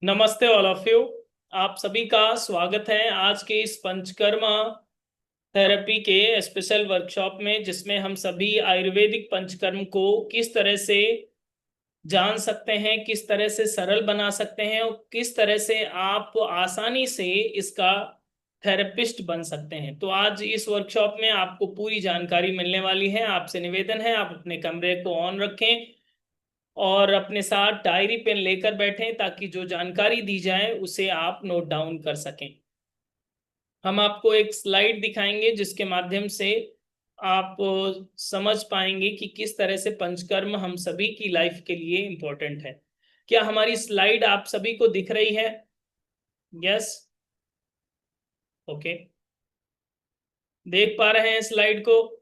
नमस्ते all of you. आप सभी का स्वागत है आज के इस पंचकर्मा थेरेपी के स्पेशल वर्कशॉप में, जिसमें हम सभी आयुर्वेदिक पंचकर्म को किस तरह से जान सकते हैं, किस तरह से सरल बना सकते हैं और किस तरह से आप आसानी से इसका थेरेपिस्ट बन सकते हैं। तो आज इस वर्कशॉप में आपको पूरी जानकारी मिलने वाली है। आपसे निवेदन है आप अपने कमरे को ऑन रखें और अपने साथ डायरी पेन लेकर बैठें ताकि जो जानकारी दी जाए उसे आप नोट डाउन कर सकें। हम आपको एक स्लाइड दिखाएंगे जिसके माध्यम से आप समझ पाएंगे कि किस तरह से पंचकर्म हम सभी की लाइफ के लिए इम्पोर्टेंट है। क्या हमारी स्लाइड आप सभी को दिख रही है? Yes, okay. देख पा रहे हैं स्लाइड को?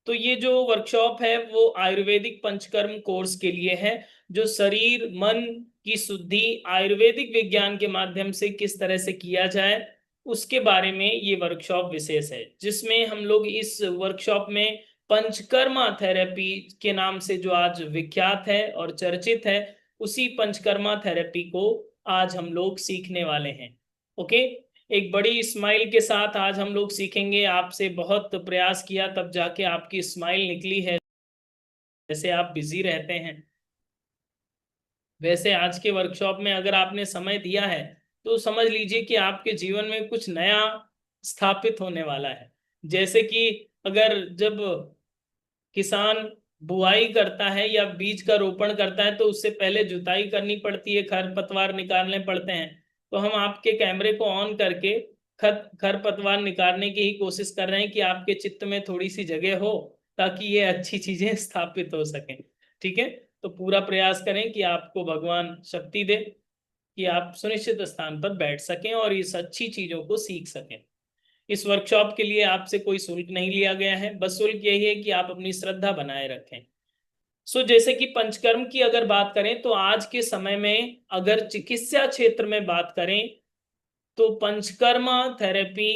तो ये जो वर्कशॉप है वो आयुर्वेदिक पंचकर्म कोर्स के लिए है, जो शरीर मन की शुद्धि आयुर्वेदिक विज्ञान के माध्यम से किस तरह से किया जाए उसके बारे में ये वर्कशॉप विशेष है, जिसमें हम लोग इस वर्कशॉप में पंचकर्मा थेरेपी के नाम से जो आज विख्यात है और चर्चित है, उसी पंचकर्मा थेरेपी को आज हम लोग सीखने वाले हैं। ओके। एक बड़ी स्माइल के साथ आज हम लोग सीखेंगे। आपसे बहुत प्रयास किया तब जाके आपकी स्माइल निकली है। जैसे आप बिजी रहते हैं, वैसे आज के वर्कशॉप में अगर आपने समय दिया है तो समझ लीजिए कि आपके जीवन में कुछ नया स्थापित होने वाला है। जैसे कि अगर जब किसान बुआई करता है या बीज का रोपण करता है तो उससे पहले जुताई करनी पड़ती है, खरपतवार निकालने पड़ते हैं। तो हम आपके कैमरे को ऑन करके खरपतवार निकालने की ही कोशिश कर रहे हैं कि आपके चित्त में थोड़ी सी जगह हो ताकि ये अच्छी चीजें स्थापित हो सकें। ठीक है। तो पूरा प्रयास करें कि आपको भगवान शक्ति दे कि आप सुनिश्चित स्थान पर बैठ सकें और इस अच्छी चीजों को सीख सकें। इस वर्कशॉप के लिए आपसे कोई शुल्क नहीं लिया गया है, बस शुल्क यही है कि आप अपनी श्रद्धा बनाए रखें। जैसे कि पंचकर्म की अगर बात करें तो आज के समय में अगर चिकित्सा क्षेत्र में बात करें तो पंचकर्मा थेरेपी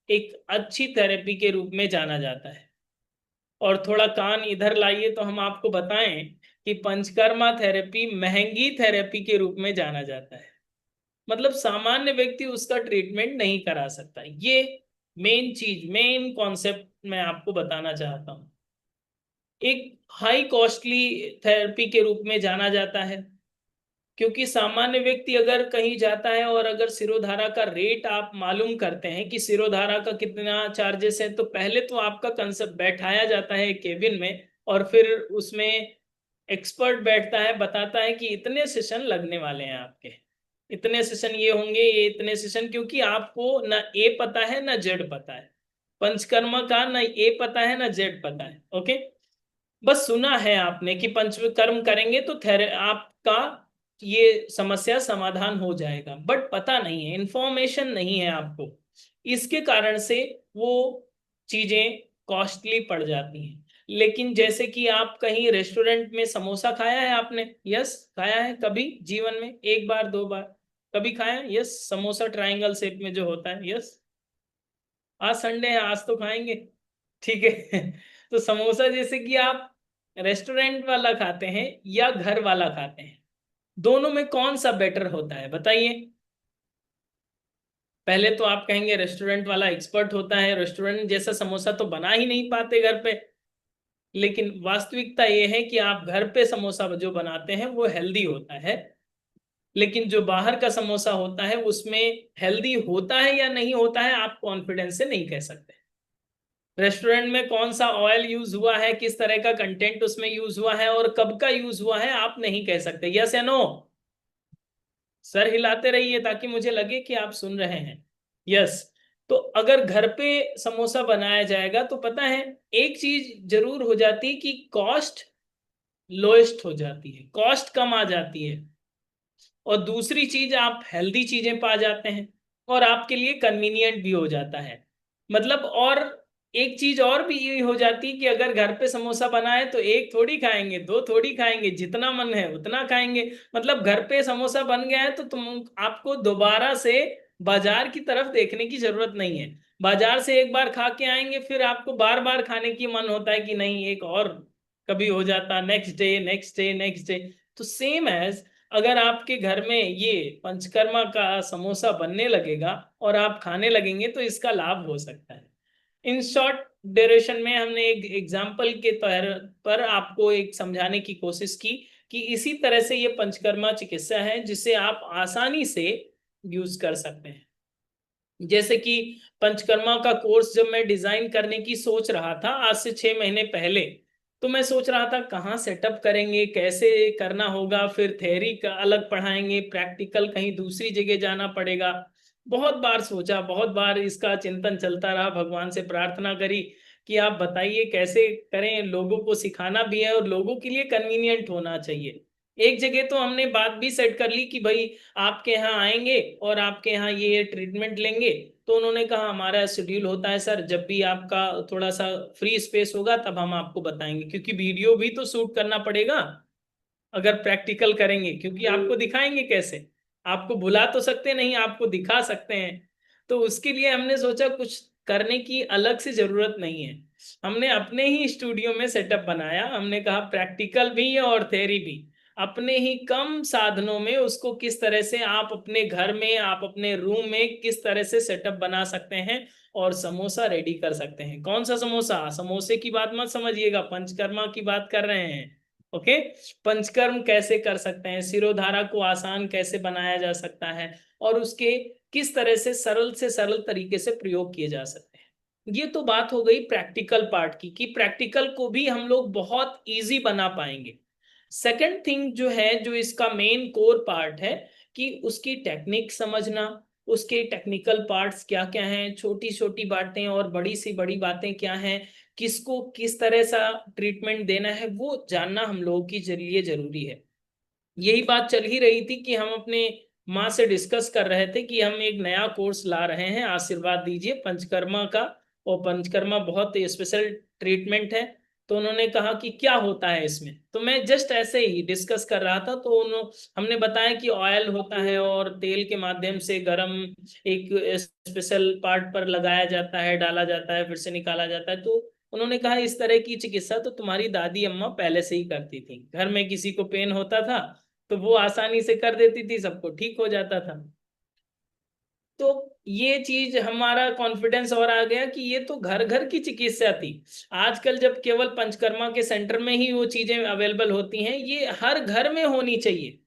एक अच्छी थेरेपी के रूप में जाना जाता है। और थोड़ा कान इधर लाइए तो हम आपको बताएं कि पंचकर्मा थेरेपी महंगी थेरेपी के रूप में जाना जाता है। मतलब सामान्य व्यक्ति उसका ट्रीटमेंट नहीं करा सकता। ये मेन चीज, मेन कॉन्सेप्ट मैं आपको बताना चाहता हूं। एक हाई कॉस्टली थेरेपी के रूप में जाना जाता है, क्योंकि सामान्य व्यक्ति अगर कहीं जाता है और अगर सिरोधारा का रेट आप मालूम करते हैं कि सिरोधारा का कितना चार्जेस है, तो पहले तो आपका कंसेप्ट बैठाया जाता है केबिन में और फिर उसमें एक्सपर्ट बैठता है, बताता है कि इतने सेशन लगने वाले हैं आपके, इतने सेशन ये होंगे, ये इतने सेशन, क्योंकि आपको ना ए पता है ना जेड पता है। पंचकर्मा का ना ए पता है ना जेड पता है। ओके। बस सुना है आपने कि पंचकर्म करेंगे तो थेरे आपका ये समस्या समाधान हो जाएगा, बट पता नहीं है, इंफॉर्मेशन नहीं है आपको। इसके कारण से वो चीजें कॉस्टली पड़ जाती हैं। लेकिन जैसे कि आप कहीं रेस्टोरेंट में समोसा खाया है आपने? यस, खाया है कभी जीवन में, एक बार दो बार कभी खाया है? यस, समोसा ट्रायंगल शेप में जो होता है। यस, आज संडे है, आज तो खाएंगे। ठीक है। तो समोसा जैसे कि आप रेस्टोरेंट वाला खाते हैं या घर वाला खाते हैं, दोनों में कौन सा बेटर होता है बताइए? पहले तो आप कहेंगे रेस्टोरेंट वाला एक्सपर्ट होता है, रेस्टोरेंट जैसा समोसा तो बना ही नहीं पाते घर पे। लेकिन वास्तविकता यह है कि आप घर पे समोसा जो बनाते हैं वो हेल्दी होता है, लेकिन जो बाहर का समोसा होता है उसमें हेल्दी होता है या नहीं होता है आप कॉन्फिडेंस से नहीं कह सकते। रेस्टोरेंट में कौन सा ऑयल यूज हुआ है, किस तरह का कंटेंट उसमें यूज हुआ है और कब का यूज हुआ है आप नहीं कह सकते। यस या नो? सर हिलाते रहिए ताकि मुझे लगे कि आप सुन रहे हैं। यस। तो अगर घर पे समोसा बनाया जाएगा तो पता है एक चीज जरूर हो जाती है कि कॉस्ट लोएस्ट हो जाती है, कॉस्ट कम आ जाती है। और दूसरी चीज आप हेल्दी चीजें पा जाते हैं और आपके लिए कन्वीनियंट भी हो जाता है। मतलब और एक चीज और भी ये हो जाती है कि अगर घर पे समोसा बनाए तो एक थोड़ी खाएंगे, दो थोड़ी खाएंगे, जितना मन है उतना खाएंगे। मतलब घर पे समोसा बन गया है तो तुम आपको दोबारा से बाजार की तरफ देखने की जरूरत नहीं है। बाजार से एक बार खा के आएंगे फिर आपको बार बार खाने की मन होता है कि नहीं एक और कभी हो जाता, next day next day next day. तो सेम एज अगर आपके घर में ये पंचकर्मा का समोसा बनने लगेगा और आप खाने लगेंगे तो इसका लाभ हो सकता है। इन शॉर्ट ड्यूरेशन में हमने एक एग्जाम्पल के तौर पर आपको एक समझाने की कोशिश की कि इसी तरह से ये पंचकर्मा चिकित्सा है जिसे आप आसानी से यूज कर सकते हैं। जैसे कि पंचकर्मा का कोर्स जब मैं डिजाइन करने की सोच रहा था आज से 6 महीने पहले, तो मैं सोच रहा था कहाँ सेटअप करेंगे, कैसे करना होगा, फिर थ्योरी का अलग पढ़ाएंगे, प्रैक्टिकल कहीं दूसरी जगह जाना पड़ेगा। बहुत बार सोचा, बहुत बार इसका चिंतन चलता रहा, भगवान से प्रार्थना करी कि आप बताइए कैसे करें, लोगों को सिखाना भी है और लोगों के लिए कन्वीनियंट होना चाहिए। एक जगह तो हमने बात भी सेट कर ली कि भाई आपके यहाँ आएंगे और आपके यहाँ ये ट्रीटमेंट लेंगे। तो उन्होंने कहा हमारा शेड्यूल होता है सर, जब भी आपका थोड़ा सा फ्री स्पेस होगा तब हम आपको बताएंगे, क्योंकि वीडियो भी तो शूट करना पड़ेगा अगर प्रैक्टिकल करेंगे, क्योंकि आपको दिखाएंगे कैसे, आपको बुला तो सकते नहीं, आपको दिखा सकते हैं। तो उसके लिए हमने सोचा कुछ करने की अलग से जरूरत नहीं है, हमने अपने ही स्टूडियो में सेटअप बनाया। हमने कहा प्रैक्टिकल भी है और थ्योरी भी, अपने ही कम साधनों में उसको किस तरह से आप अपने घर में, आप अपने रूम में किस तरह से सेटअप बना सकते हैं और समोसा रेडी कर सकते हैं। कौन सा समोसा, समोसे की बात मत समझिएगा, पंचकर्मा की बात कर रहे हैं। ओके, पंचकर्म कैसे कर सकते हैं, सिरोधारा को आसान कैसे बनाया जा सकता है और उसके किस तरह से सरल तरीके से प्रयोग किए जा सकते हैं। ये तो बात हो गई प्रैक्टिकल पार्ट की कि प्रैक्टिकल को भी हम लोग बहुत इजी बना पाएंगे। सेकंड थिंग जो है, जो इसका मेन कोर पार्ट है, कि उसकी टेक्निक समझना, उसके टेक्निकल पार्ट्स क्या क्या हैं, छोटी छोटी बातें और बड़ी सी बड़ी बातें क्या हैं, किसको किस तरह सा ट्रीटमेंट देना है, वो जानना हम लोगों के लिए जरूरी है। यही बात चल ही रही थी कि हम अपने माँ से डिस्कस कर रहे थे कि हम एक नया कोर्स ला रहे हैं, आशीर्वाद दीजिए पंचकर्मा का। और पंचकर्मा बहुत स्पेशल ट्रीटमेंट है। तो उन्होंने कहा कि क्या होता है इसमें, तो मैं जस्ट ऐसे ही डिस्कस कर रहा था, तो हमने बताया कि ऑयल होता है और तेल के माध्यम से गरम एक स्पेशल पार्ट पर लगाया जाता है, डाला जाता है, फिर से निकाला जाता है। तो उन्होंने कहा इस तरह की चिकित्सा तो तुम्हारी दादी अम्मा पहले से ही करती थी, घर में किसी को पेन होता था तो वो आसानी से कर देती थी, सबको ठीक हो जाता था। तो ये चीज हमारा कॉन्फिडेंस और आ गया कि ये तो घर घर की चिकित्सा थी। आजकल जब केवल पंचकर्मा के सेंटर में ही वो चीजें अवेलेबल होती हैं, ये हर घर में होनी चाहिए।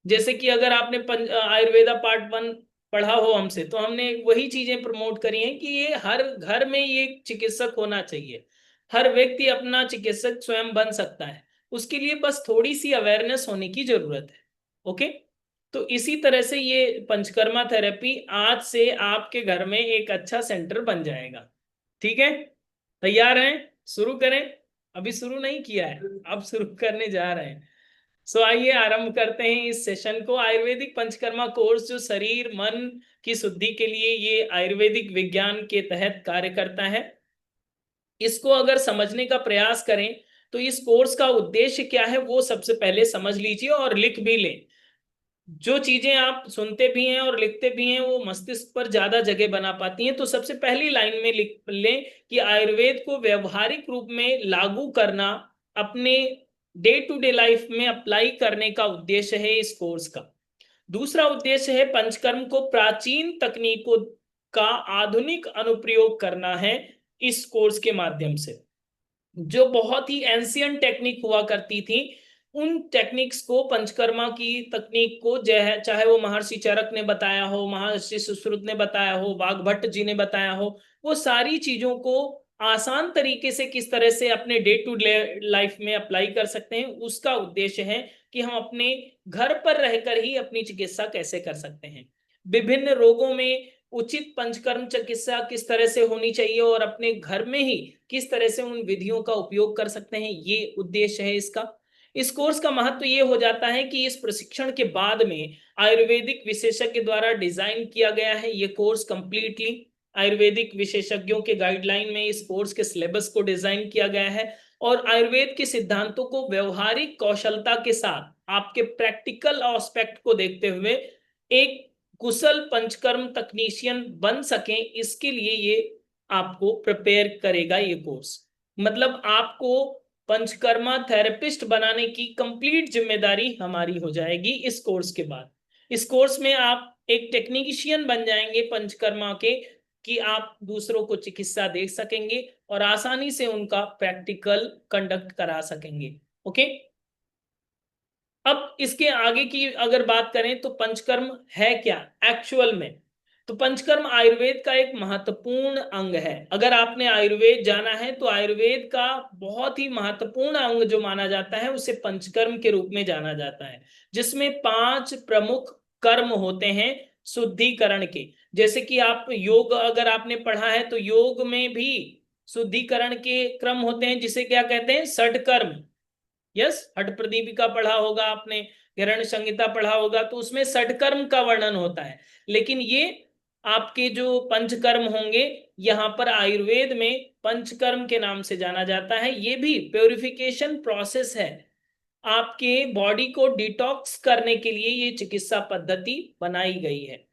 जैसे कि अगर आपने आयुर्वेदा पार्ट 1 पढ़ा हो हमसे, तो हमने वही चीजें प्रमोट करी हैं कि ये हर घर में ये चिकित्सक होना चाहिए। हर व्यक्ति अपना चिकित्सक स्वयं बन सकता है, उसके लिए बस थोड़ी सी अवेयरनेस होने की जरूरत है। ओके, तो इसी तरह से ये पंचकर्मा थेरेपी आज से आपके घर में एक अच्छा सेंटर बन जाएगा। ठीक है, तैयार हैं, शुरू करें? अभी शुरू नहीं किया है, अब शुरू करने जा रहे हैं। आइए आरंभ करते हैं इस सेशन को। आयुर्वेदिक पंचकर्मा कोर्स जो शरीर मन की शुद्धि के लिए ये आयुर्वेदिक विज्ञान के तहत कार्य करता है, इसको अगर समझने का प्रयास करें तो इस कोर्स का उद्देश्य क्या है वो सबसे पहले समझ लीजिए और लिख भी लें। जो चीजें आप सुनते भी हैं और लिखते भी हैं वो मस्तिष्क पर ज्यादा जगह बना पाती हैं। तो सबसे पहली लाइन में लिख लें कि आयुर्वेद को व्यवहारिक रूप में लागू करना, अपने डे टू डे लाइफ में अप्लाई करने का उद्देश्य है इस कोर्स का। दूसरा उद्देश्य है पंचकर्म को प्राचीन तकनीकों का आधुनिक अनुप्रयोग करना है इस कोर्स के माध्यम से। जो बहुत ही एंशियंट टेक्निक हुआ करती थी, उन टेक्निक्स को, पंचकर्मा की तकनीक को, चाहे वो महर्षि चरक ने बताया हो, महर्षि सुश्रुत ने बताया हो, वाग्भट्ट जी ने बताया हो, वो सारी चीजों को आसान तरीके से किस तरह से अपने डे टू डे लाइफ में अप्लाई कर सकते हैं, उसका उद्देश्य है कि हम अपने घर पर रहकर ही अपनी चिकित्सा कैसे कर सकते हैं। विभिन्न रोगों में उचित पंचकर्म चिकित्सा किस तरह से होनी चाहिए और अपने घर में ही किस तरह से उन विधियों का उपयोग कर सकते हैं, ये उद्देश्य है इसका। इस कोर्स का महत्व ये हो जाता है कि इस प्रशिक्षण के बाद में आयुर्वेदिक विशेषज्ञ द्वारा डिजाइन किया गया है ये कोर्स कंप्लीटली। आयुर्वेदिक विशेषज्ञों के गाइडलाइन में इस कोर्स के सिलेबस को डिजाइन किया गया है और आयुर्वेद के सिद्धांतों को व्यवहारिक कौशलता के साथ आपके प्रैक्टिकल एस्पेक्ट को देखते हुए एक कुशल पंचकर्म तकनीशियन बन सकें, इसके लिए ये आपको प्रिपेयर करेगा ये कोर्स। मतलब आपको पंचकर्मा थेरेपिस्ट बनाने की कंप्लीट जिम्मेदारी हमारी हो जाएगी इस कोर्स के बाद। इस कोर्स में आप एक टेक्नीशियन बन जाएंगे पंचकर्मा के, कि आप दूसरों को चिकित्सा दे सकेंगे और आसानी से उनका प्रैक्टिकल कंडक्ट करा सकेंगे। ओके, अब इसके आगे की अगर बात करें तो पंचकर्म है क्या एक्चुअल में। तो पंचकर्म आयुर्वेद का एक महत्वपूर्ण अंग है। अगर आपने आयुर्वेद जाना है तो आयुर्वेद का बहुत ही महत्वपूर्ण अंग जो माना जाता है उसे पंचकर्म के रूप में जाना जाता है, जिसमें 5 प्रमुख कर्म होते हैं शुद्धिकरण के। जैसे कि आप योग अगर आपने पढ़ा है तो योग में भी शुद्धिकरण के क्रम होते हैं, जिसे क्या कहते हैं, षटकर्म। यस, हठ प्रदीपिका पढ़ा होगा आपने, हिरण्य संहिता पढ़ा होगा, तो उसमें षटकर्म का वर्णन होता है। लेकिन ये आपके जो पंचकर्म होंगे, यहाँ पर आयुर्वेद में पंचकर्म के नाम से जाना जाता है। ये भी प्योरिफिकेशन प्रोसेस है, आपके बॉडी को डिटॉक्स करने के लिए ये चिकित्सा पद्धति बनाई गई है।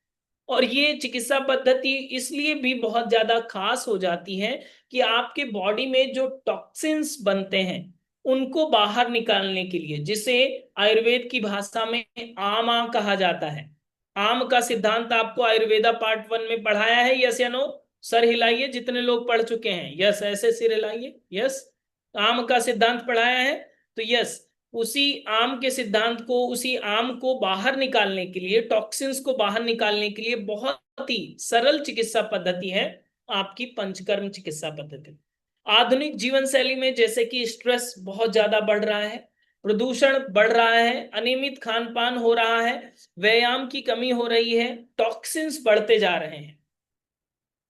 और ये चिकित्सा पद्धति इसलिए भी बहुत ज्यादा खास हो जाती है कि आपके बॉडी में जो टॉक्सिन्स बनते हैं उनको बाहर निकालने के लिए, जिसे आयुर्वेद की भाषा में आमा कहा जाता है। आम का सिद्धांत आपको आयुर्वेदा पार्ट 1 में पढ़ाया है, यस या नो? सर हिलाइए जितने लोग पढ़ चुके हैं, यस, ऐसे सिर हिलाइए, यस। आम का सिद्धांत पढ़ाया है, तो यस, उसी आम के सिद्धांत को, उसी आम को बाहर निकालने के लिए, टॉक्सिन्स को बाहर निकालने के लिए बहुत ही सरल चिकित्सा पद्धति है आपकी पंचकर्म चिकित्सा पद्धति। आधुनिक जीवन शैली में जैसे कि स्ट्रेस बहुत ज्यादा बढ़ रहा है, प्रदूषण बढ़ रहा है, अनियमित खान पान हो रहा है, व्यायाम की कमी हो रही है, टॉक्सिन्स बढ़ते जा रहे हैं,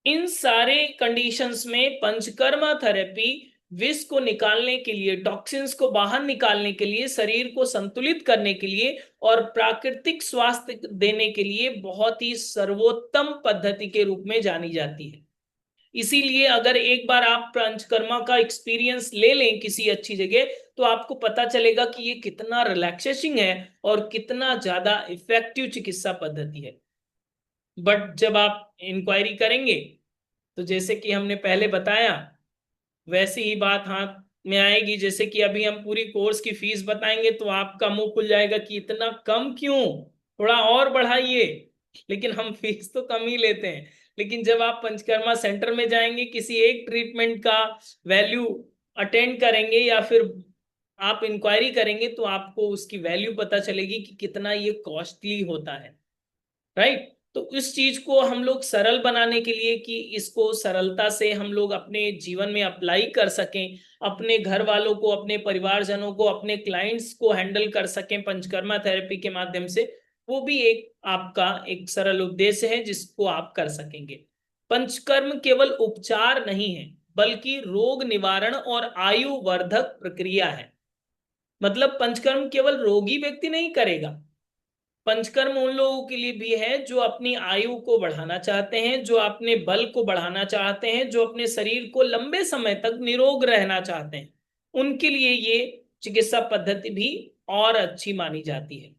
इन सारे कंडीशंस में पंचकर्मा थेरेपी विष को निकालने के लिए, टॉक्सिन्स को बाहर निकालने के लिए, शरीर को संतुलित करने के लिए और प्राकृतिक स्वास्थ्य देने के लिए बहुत ही सर्वोत्तम पद्धति के रूप में जानी जाती है। इसीलिए अगर एक बार आप पंचकर्मा का एक्सपीरियंस ले लें किसी अच्छी जगह, तो आपको पता चलेगा कि ये कितना रिलैक्सेसिंग है और कितना ज्यादा इफेक्टिव चिकित्सा पद्धति है। बट जब आप इंक्वायरी करेंगे तो जैसे कि हमने पहले बताया वैसी ही बात हाथ में आएगी। जैसे कि अभी हम पूरी कोर्स की फीस बताएंगे तो आपका मुंह खुल जाएगा कि इतना कम क्यों, थोड़ा और बढ़ाइए। लेकिन हम फीस तो कम ही लेते हैं, लेकिन जब आप पंचकर्मा सेंटर में जाएंगे, किसी एक ट्रीटमेंट का वैल्यू अटेंड करेंगे या फिर आप इंक्वायरी करेंगे, तो आपको उसकी वैल्यू पता चलेगी कि कितना ये कॉस्टली होता है, राइट। तो इस चीज को हम लोग सरल बनाने के लिए, कि इसको सरलता से हम लोग अपने जीवन में अप्लाई कर सकें, अपने घर वालों को, अपने परिवारजनों को, अपने क्लाइंट्स को हैंडल कर सकें पंचकर्मा थेरेपी के माध्यम से, वो भी एक आपका एक सरल उद्देश्य है जिसको आप कर सकेंगे। पंचकर्म केवल उपचार नहीं है, बल्कि रोग निवारण और आयु वर्धक प्रक्रिया है। मतलब पंचकर्म केवल रोगी व्यक्ति नहीं करेगा, पंचकर्म उन लोगों के लिए भी है जो अपनी आयु को बढ़ाना चाहते हैं, जो अपने बल को बढ़ाना चाहते हैं, जो अपने शरीर को लंबे समय तक निरोग रहना चाहते हैं, उनके लिए ये चिकित्सा पद्धति भी और अच्छी मानी जाती है।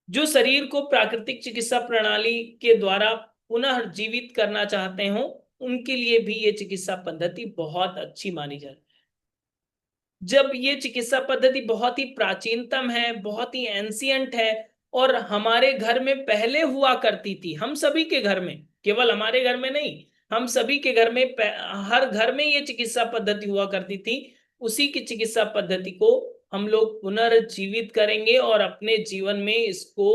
जो शरीर को प्राकृतिक चिकित्सा प्रणाली के द्वारा पुनः जीवित करना चाहते हो, उनके लिए भी ये चिकित्सा पद्धति बहुत अच्छी मानी जाती है। जब ये चिकित्सा पद्धति बहुत ही प्राचीनतम है, बहुत ही एंशियंट है, और हमारे घर में पहले हुआ करती थी, हम सभी के घर में, केवल हमारे घर में नहीं, हम सभी के घर में, हर घर में ये चिकित्सा पद्धति हुआ करती थी, उसी की चिकित्सा पद्धति को हम लोग पुनर्जीवित करेंगे और अपने जीवन में इसको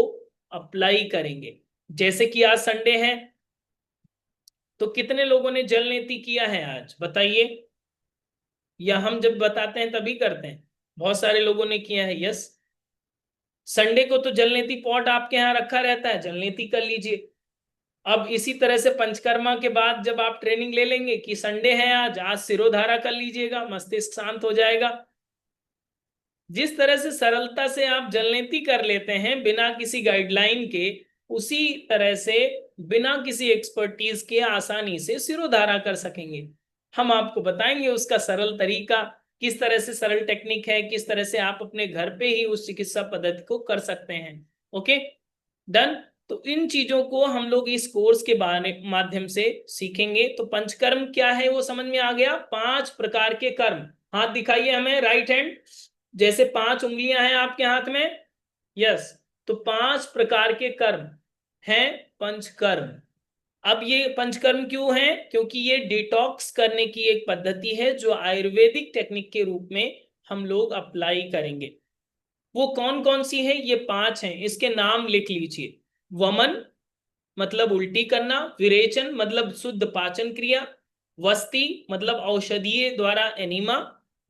अप्लाई करेंगे। जैसे कि आज संडे है, तो कितने लोगों ने जल नेति किया है आज, बताइए? या हम जब बताते हैं तभी करते हैं? बहुत सारे लोगों ने किया है, यस। संडे को तो जलनेति पॉट आपके यहाँ रखा रहता है, जलनेति कर लीजिए। अब इसी तरह से पंचकर्मा के बाद जब आप ट्रेनिंग ले लेंगे कि संडे है आज, आज सिरोधारा कर लीजिएगा, मस्तिष्क शांत हो जाएगा। जिस तरह से सरलता से आप जलनेति कर लेते हैं बिना किसी गाइडलाइन के, उसी तरह से बिना किसी एक्सपर्टीज के आसानी से सिरोधारा कर सकेंगे। हम आपको बताएंगे उसका सरल तरीका, किस तरह से सरल टेक्निक है, किस तरह से आप अपने घर पे ही उस चिकित्सा पद्धति को कर सकते हैं। Okay, done. तो इन चीजों को हम लोग इस कोर्स के माध्यम से सीखेंगे। तो पंचकर्म क्या है वो समझ में आ गया, 5 प्रकार के कर्म हाथ दिखाइए हमें, राइट हैंड, जैसे 5 उंगलियां हैं आपके हाथ में, यस। तो 5 प्रकार के कर्म हैं पंचकर्म। अब ये पंचकर्म क्यों है? क्योंकि ये डिटॉक्स करने की एक पद्धति है जो आयुर्वेदिक टेक्निक के रूप में हम लोग अप्लाई करेंगे। वो कौन कौन सी है? ये 5 हैं, इसके नाम लिख लीजिए। वमन मतलब उल्टी करना, विरेचन मतलब शुद्ध पाचन क्रिया, वस्ति मतलब औषधीय द्वारा एनिमा,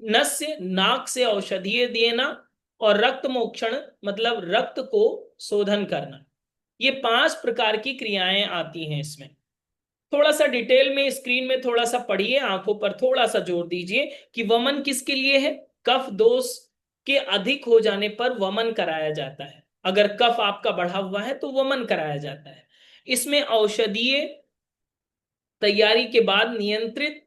नस्य नाक से औषधीय देना, और रक्त मोक्षण मतलब रक्त को शोधन करना। ये 5 प्रकार की क्रियाएं आती हैं इसमें। थोड़ा सा डिटेल में स्क्रीन में थोड़ा सा पढ़िए, आंखों पर थोड़ा सा जोर दीजिए कि वमन किसके लिए है। कफ दोष के अधिक हो जाने पर वमन कराया जाता है। अगर कफ आपका बढ़ा हुआ है तो वमन कराया जाता है। इसमें औषधीय तैयारी के बाद नियंत्रित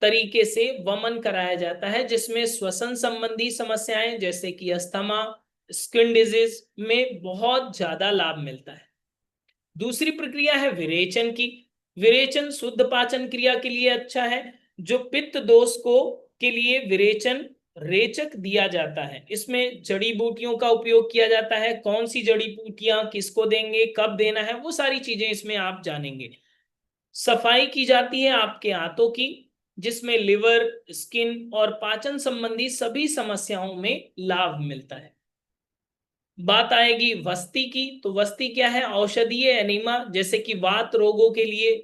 तरीके से वमन कराया जाता है, जिसमें श्वसन संबंधी समस्याएं जैसे कि अस्थमा, स्किन डिजीज में बहुत ज्यादा लाभ मिलता है। दूसरी प्रक्रिया है विरेचन की। विरेचन शुद्ध पाचन क्रिया के लिए अच्छा है। जो पित्त दोष को के लिए विरेचन रेचक दिया जाता है। इसमें जड़ी बूटियों का उपयोग किया जाता है। कौन सी जड़ी बूटियां किसको देंगे, कब देना है, वो सारी चीजें इसमें आप जानेंगे। सफाई की जाती है आपके आंतों की, जिसमें लिवर, स्किन और पाचन संबंधी सभी समस्याओं में लाभ मिलता है। बात आएगी वस्ती की, तो वस्ती क्या है? औषधीय एनिमा, जैसे कि वात रोगों के लिए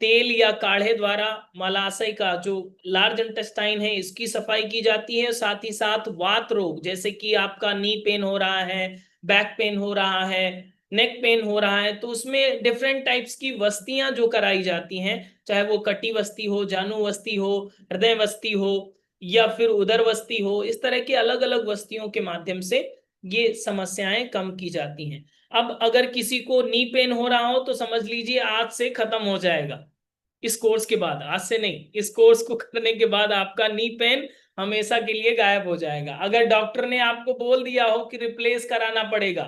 तेल या काढ़े द्वारा मलाशय का जो लार्ज इंटेस्टाइन है इसकी सफाई की जाती है। साथ ही साथ वात रोग जैसे कि आपका नी पेन हो रहा है, बैक पेन हो रहा है, नेक पेन हो रहा है, तो उसमें डिफरेंट टाइप्स की वस्तियां जो कराई जाती हैं, चाहे वो कटी वस्ती हो, जानु वस्ती हो, हृदय वस्ती हो, या फिर उदर वस्ती हो, इस तरह की अलग अलग वस्तियों के माध्यम से ये समस्याएं कम की जाती हैं। अब अगर किसी को नी पेन हो रहा हो तो समझ लीजिए आज से खत्म हो जाएगा। इस कोर्स के बाद, आज से नहीं, इस कोर्स को करने के बाद आपका नी पेन हमेशा के लिए गायब हो जाएगा। अगर डॉक्टर ने आपको बोल दिया हो कि रिप्लेस कराना पड़ेगा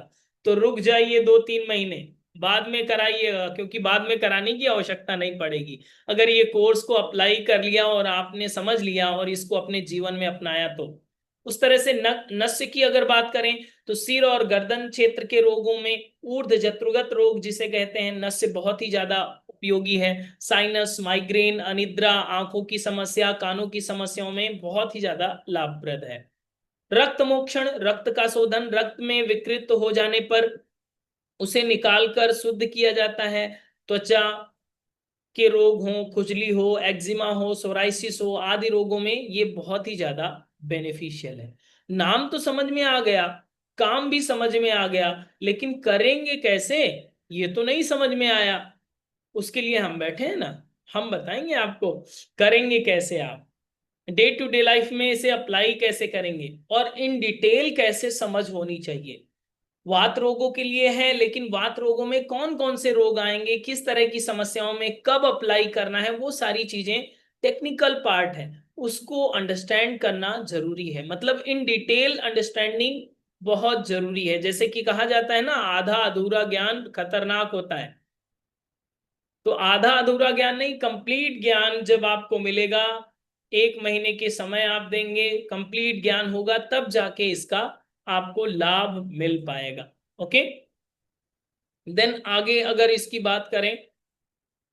तो रुक जाइए 2-3 महीने, बाद में कराइएगा, क्योंकि बाद में कराने की आवश्यकता नहीं पड़ेगी। अगर ये कोर्स को अप्लाई कर लिया और आपने समझ लिया और इसको अपने जीवन में अपनाया तो। उस तरह से नस्य की अगर बात करें तो सिर और गर्दन क्षेत्र के रोगों में ऊर्ध्व जत्रुगत रोग जिसे कहते हैं, नस्य बहुत ही ज्यादा उपयोगी है। साइनस, माइग्रेन, अनिद्रा, आंखों की समस्या, कानों की समस्याओं में बहुत ही ज्यादा लाभप्रद है। रक्त मोक्षण, रक्त का शोधन, रक्त में विकृत हो जाने पर उसे निकालकर शुद्ध किया जाता है। त्वचा के रोग हो, खुजली हो, एक्जिमा हो, सोराइसिस हो, आदि रोगों में ये बहुत ही ज्यादा बेनिफिशियल है। नाम तो समझ में आ गया, काम भी समझ में आ गया, लेकिन करेंगे कैसे ये तो नहीं समझ में आया। उसके लिए हम बैठे हैं ना, हम बताएंगे आपको करेंगे कैसे, आप डे टू डे लाइफ में इसे अप्लाई कैसे करेंगे और इन डिटेल कैसे समझ होनी चाहिए। वात रोगों के लिए है, लेकिन वात रोगों में कौन कौन से रोग आएंगे, किस तरह की समस्याओं में कब अप्लाई करना है, वो सारी चीजें टेक्निकल पार्ट है, उसको अंडरस्टैंड करना जरूरी है। मतलब इन डिटेल अंडरस्टैंडिंग बहुत जरूरी है। जैसे कि कहा जाता है ना, आधा अधूरा ज्ञान खतरनाक होता है। तो आधा अधूरा ज्ञान नहीं, कंप्लीट ज्ञान जब आपको मिलेगा, 1 महीने के समय आप देंगे, कंप्लीट ज्ञान होगा, तब जाके इसका आपको लाभ मिल पाएगा। ओके, देन आगे अगर इसकी बात करें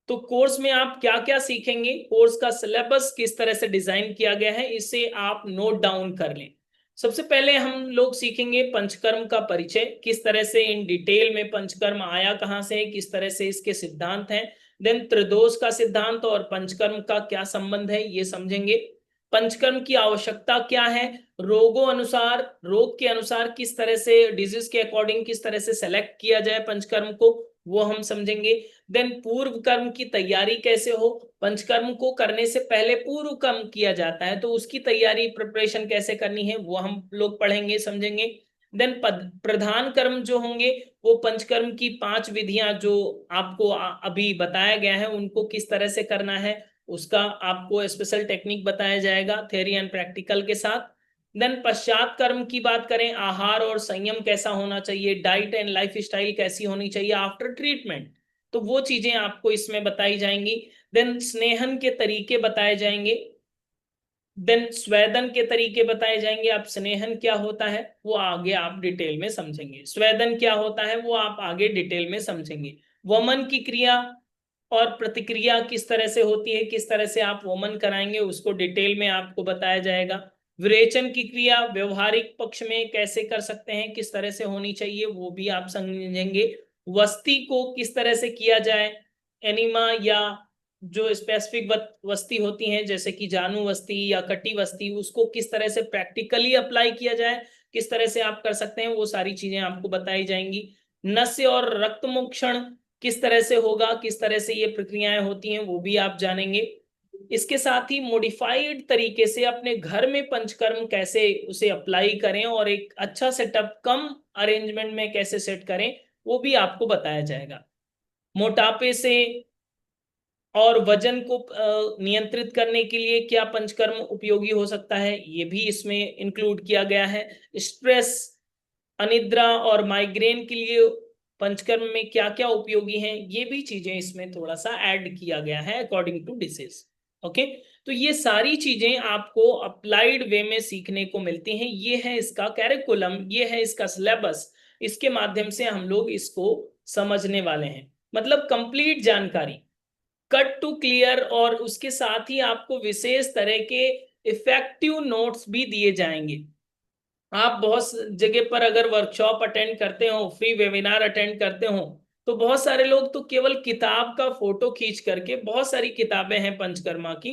तो कोर्स में आप क्या क्या सीखेंगे, कोर्स का सिलेबस किस तरह से डिजाइन किया गया है, इसे आप नोट डाउन कर लें। सबसे पहले हम लोग सीखेंगे पंचकर्म का परिचय, किस तरह से इन डिटेल में पंचकर्म आया कहां से, किस तरह से इसके सिद्धांत हैं। देन त्रिदोष का सिद्धांत और पंचकर्म का क्या संबंध है ये समझेंगे। पंचकर्म की आवश्यकता क्या है, रोगों अनुसार, रोग के अनुसार किस तरह से, डिजीज के अकॉर्डिंग किस तरह से सेलेक्ट किया जाए पंचकर्म को, वो हम समझेंगे। देन पूर्व कर्म की तैयारी कैसे हो, पंचकर्म को करने से पहले पूर्व कर्म किया जाता है, तो उसकी तैयारी प्रिपरेशन कैसे करनी है वो हम लोग पढ़ेंगे समझेंगे। देन प्रधान कर्म जो होंगे वो पंचकर्म की 5 विधियां जो आपको अभी बताया गया है उनको किस तरह से करना है, उसका आपको स्पेशल टेक्निक बताया जाएगा थ्योरी एंड प्रैक्टिकल के साथ। देन पश्चात कर्म की बात करें, आहार और संयम कैसा होना चाहिए, डाइट एंड लाइफ स्टाइल कैसी होनी चाहिए आफ्टर ट्रीटमेंट, तो वो चीजें आपको इसमें बताई जाएंगी। देन स्नेहन के तरीके बताए जाएंगे। देन स्वेदन के तरीके बताए जाएंगे। अब स्नेहन क्या होता है वो आगे आप डिटेल में समझेंगे, स्वेदन क्या होता है वो आप आगे डिटेल में समझेंगे। वमन की क्रिया और प्रतिक्रिया किस तरह से होती है, किस तरह से आप वमन कराएंगे उसको डिटेल में आपको बताया जाएगा। विरेचन की क्रिया व्यवहारिक पक्ष में कैसे कर सकते हैं, किस तरह से होनी चाहिए वो भी आप समझेंगे। वस्ती को किस तरह से किया जाए, एनिमा या जो स्पेसिफिक वस्ती होती हैं जैसे कि जानू वस्ती या कटी वस्ती, उसको किस तरह से प्रैक्टिकली अप्लाई किया जाए, किस तरह से आप कर सकते हैं, वो सारी चीजें आपको बताई जाएंगी। नस्य और रक्त मोक्षण किस तरह से होगा, किस तरह से ये प्रक्रियाएं होती हैं वो भी आप जानेंगे। इसके साथ ही मॉडिफाइड तरीके से अपने घर में पंचकर्म कैसे उसे अप्लाई करें और एक अच्छा सेटअप कम अरेंजमेंट में कैसे सेट करें वो भी आपको बताया जाएगा। मोटापे से और वजन को नियंत्रित करने के लिए क्या पंचकर्म उपयोगी हो सकता है ये भी इसमें इंक्लूड किया गया है। स्ट्रेस, अनिद्रा और माइग्रेन के लिए पंचकर्म में क्या क्या उपयोगी हैं ये भी चीजें इसमें थोड़ा सा ऐड किया गया है अकॉर्डिंग टू डिसीज। ओके, तो ये सारी चीजें आपको अप्लाइड वे में सीखने को मिलती हैं। ये है इसका कैरिकुलम, ये है इसका सिलेबस, इसके माध्यम से हम लोग इसको समझने वाले हैं। मतलब कंप्लीट जानकारी, कट टू क्लियर, और उसके साथ ही आपको विशेष तरह के इफेक्टिव नोट्स भी दिए जाएंगे। आप बहुत जगह पर अगर वर्कशॉप अटेंड करते हो, फ्री वेबिनार अटेंड करते हो, तो बहुत सारे लोग तो केवल किताब का फोटो खींच करके, बहुत सारी किताबें हैं पंचकर्मा की,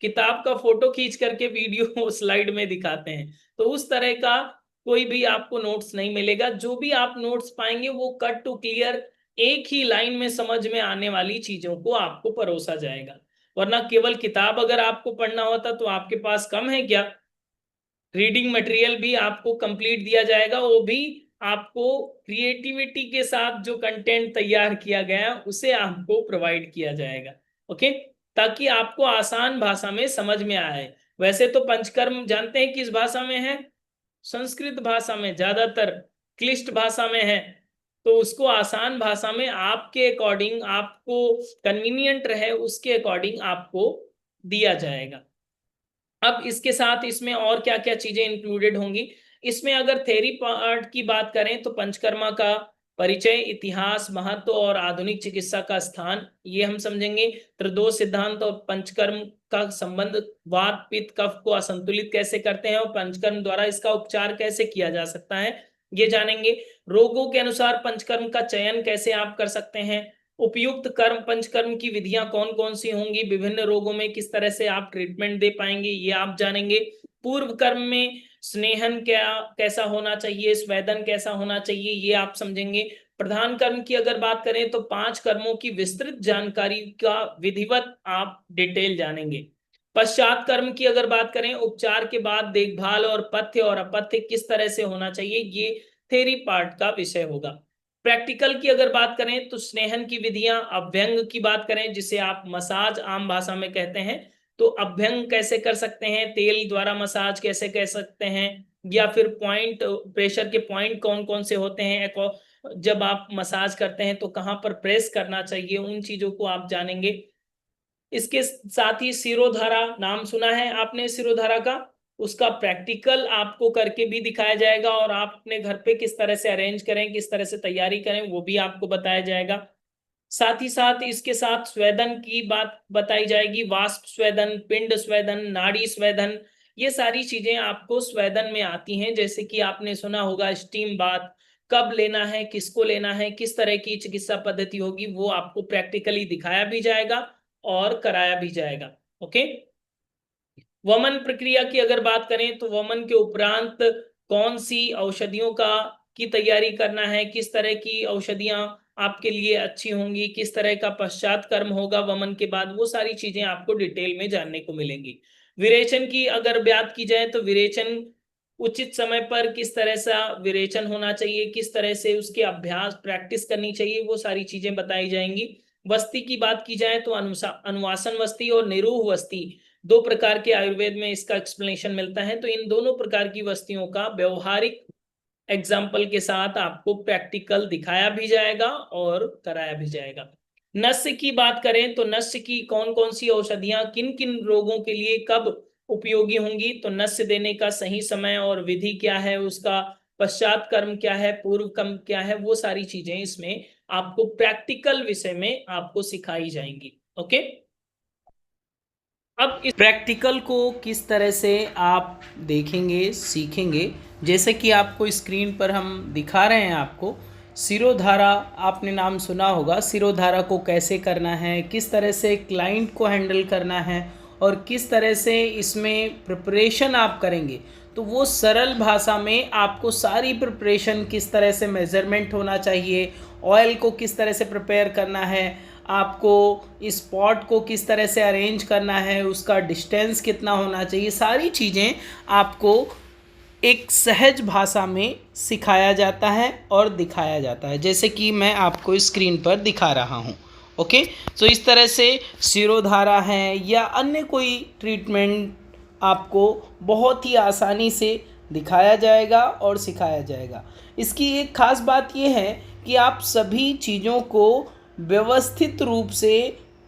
किताब का फोटो खींच करके वीडियो स्लाइड में दिखाते हैं। तो उस तरह का कोई भी आपको नोट्स नहीं मिलेगा। जो भी आप नोट्स पाएंगे वो कट टू क्लियर, एक ही लाइन में समझ में आने वाली चीजों को आपको परोसा जाएगा। वरना केवल किताब अगर आपको पढ़ना होता तो आपके पास कम है क्या, रीडिंग मटेरियल भी आपको कंप्लीट दिया जाएगा, वो भी आपको क्रिएटिविटी के साथ जो कंटेंट तैयार किया गया है उसे आपको प्रोवाइड किया जाएगा। ओके, ताकि आपको आसान भाषा में समझ में आए। वैसे तो पंचकर्म जानते हैं किस भाषा में है, संस्कृत भाषा में, ज्यादातर क्लिष्ट भाषा में है। तो उसको आसान भाषा में आपके अकॉर्डिंग, आपको कन्वीनियंट रहे उसके अकॉर्डिंग आपको दिया जाएगा। अब इसके साथ इसमें और क्या क्या चीजें इंक्लूडेड होंगी, इसमें अगर थेरी पार्ट की बात करें तो पंचकर्मा का परिचय, इतिहास, महत्व और आधुनिक चिकित्सा का स्थान, ये हम समझेंगे। त्रिदोष सिद्धांत और पंचकर्म का संबंध, वात पित्त कफ को असंतुलित कैसे करते हैं और पंचकर्म द्वारा इसका उपचार कैसे किया जा सकता है ये जानेंगे। रोगों के अनुसार पंचकर्म का चयन कैसे आप कर सकते हैं, उपयुक्त कर्म पंचकर्म की विधियां कौन कौन सी होंगी, विभिन्न रोगों में किस तरह से आप ट्रीटमेंट दे पाएंगे ये आप जानेंगे। पूर्व कर्म में स्नेहन क्या कैसा होना चाहिए, स्वेदन कैसा होना चाहिए ये आप समझेंगे। प्रधान कर्म की अगर बात करें तो 5 कर्मों की विस्तृत जानकारी का विधिवत आप डिटेल जानेंगे। पश्चात कर्म की अगर बात करें, उपचार के बाद देखभाल और पथ्य और अपथ्य किस तरह से होना चाहिए, ये थेरी पार्ट का विषय होगा। प्रैक्टिकल की अगर बात करें तो स्नेहन की विधियां, अभ्यंग की बात करें जिसे आप मसाज आम भाषा में कहते हैं, तो अभ्यंग कैसे कर सकते हैं, तेल द्वारा मसाज कैसे कर सकते हैं, या फिर पॉइंट, प्रेशर के पॉइंट कौन कौन से होते हैं, जब आप मसाज करते हैं तो कहाँ पर प्रेस करना चाहिए, उन चीजों को आप जानेंगे। इसके साथ ही सिरोधारा, नाम सुना है आपने सिरोधारा का, उसका प्रैक्टिकल आपको करके भी दिखाया जाएगा और आप अपने घर पे किस तरह से अरेंज करें, किस तरह से तैयारी करें वो भी आपको बताया जाएगा। साथ ही साथ इसके साथ स्वेदन की बात बताई जाएगी, वाष्प स्वेदन, पिंड स्वेदन, नाड़ी स्वेदन, ये सारी चीजें आपको स्वेदन में आती हैं। जैसे कि आपने सुना होगा स्टीम बाथ कब लेना है, किसको लेना है, किस तरह की चिकित्सा पद्धति होगी, वो आपको प्रैक्टिकली दिखाया भी जाएगा और कराया भी जाएगा। ओके, वमन प्रक्रिया की अगर बात करें तो वमन के उपरांत कौन सी औषधियों का की तैयारी करना है, किस तरह की औषधियां आपके लिए अच्छी होंगी, किस तरह का पश्चात कर्म होगा वमन के बाद, वो सारी चीजें आपको डिटेल में जानने को मिलेंगी। विरेचन की अगर बात की जाए तो विरेचन उचित समय पर किस तरह से विरेचन होना चाहिए, किस तरह से उसके अभ्यास प्रैक्टिस करनी चाहिए, वो सारी चीजें बताई जाएंगी। वस्ती की बात की जाए तो अनुवासन वस्ती और निरूह वस्ती, 2 प्रकार के आयुर्वेद में इसका एक्सप्लेनेशन मिलता है। तो इन दोनों प्रकार की वस्तियों का व्यवहारिक एग्जाम्पल के साथ आपको प्रैक्टिकल दिखाया भी जाएगा और कराया भी जाएगा। नस्य की बात करें तो नस्य की कौन कौन सी औषधियां किन किन रोगों के लिए कब उपयोगी होंगी। तो नस्य देने का सही समय और विधि क्या है, उसका पश्चात कर्म क्या है, पूर्व कर्म क्या है, वो सारी चीजें इसमें आपको प्रैक्टिकल विषय में आपको सिखाई जाएंगी। ओके, अब इस प्रैक्टिकल को किस तरह से आप देखेंगे, सीखेंगे, जैसे कि आपको स्क्रीन पर हम दिखा रहे हैं। आपको सिरोधारा, आपने नाम सुना होगा, सिरोधारा को कैसे करना है, किस तरह से क्लाइंट को हैंडल करना है और किस तरह से इसमें प्रिपरेशन आप करेंगे। तो वो सरल भाषा में आपको सारी प्रिपरेशन, किस तरह से मेजरमेंट होना चाहिए, ऑयल को किस तरह से प्रिपेयर करना है, आपको इस पॉट को किस तरह से अरेंज करना है, उसका डिस्टेंस कितना होना चाहिए, सारी चीज़ें आपको एक सहज भाषा में सिखाया जाता है और दिखाया जाता है, जैसे कि मैं आपको स्क्रीन पर दिखा रहा हूँ। ओके, तो इस तरह से सिरोधारा है या अन्य कोई ट्रीटमेंट आपको बहुत ही आसानी से दिखाया जाएगा और सिखाया जाएगा। इसकी एक ख़ास बात यह है कि आप सभी चीज़ों को व्यवस्थित रूप से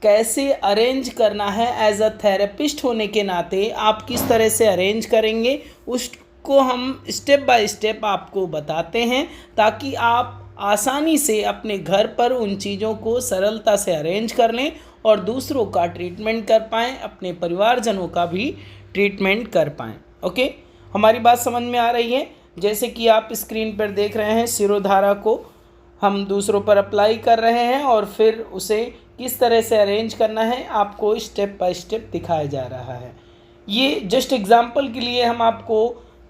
कैसे अरेंज करना है, एज अ थेरेपिस्ट होने के नाते आप किस तरह से अरेंज करेंगे उसको हम स्टेप बाय स्टेप आपको बताते हैं, ताकि आप आसानी से अपने घर पर उन चीज़ों को सरलता से अरेंज कर लें और दूसरों का ट्रीटमेंट कर पाएँ, अपने परिवारजनों का भी ट्रीटमेंट कर पाएँ। ओके, हमारी बात समझ में आ रही है? जैसे कि आप स्क्रीन पर देख रहे हैं, सिरोधारा को हम दूसरों पर अप्लाई कर रहे हैं और फिर उसे किस तरह से अरेंज करना है आपको स्टेप बाय स्टेप दिखाया जा रहा है। ये जस्ट एग्जांपल के लिए हम आपको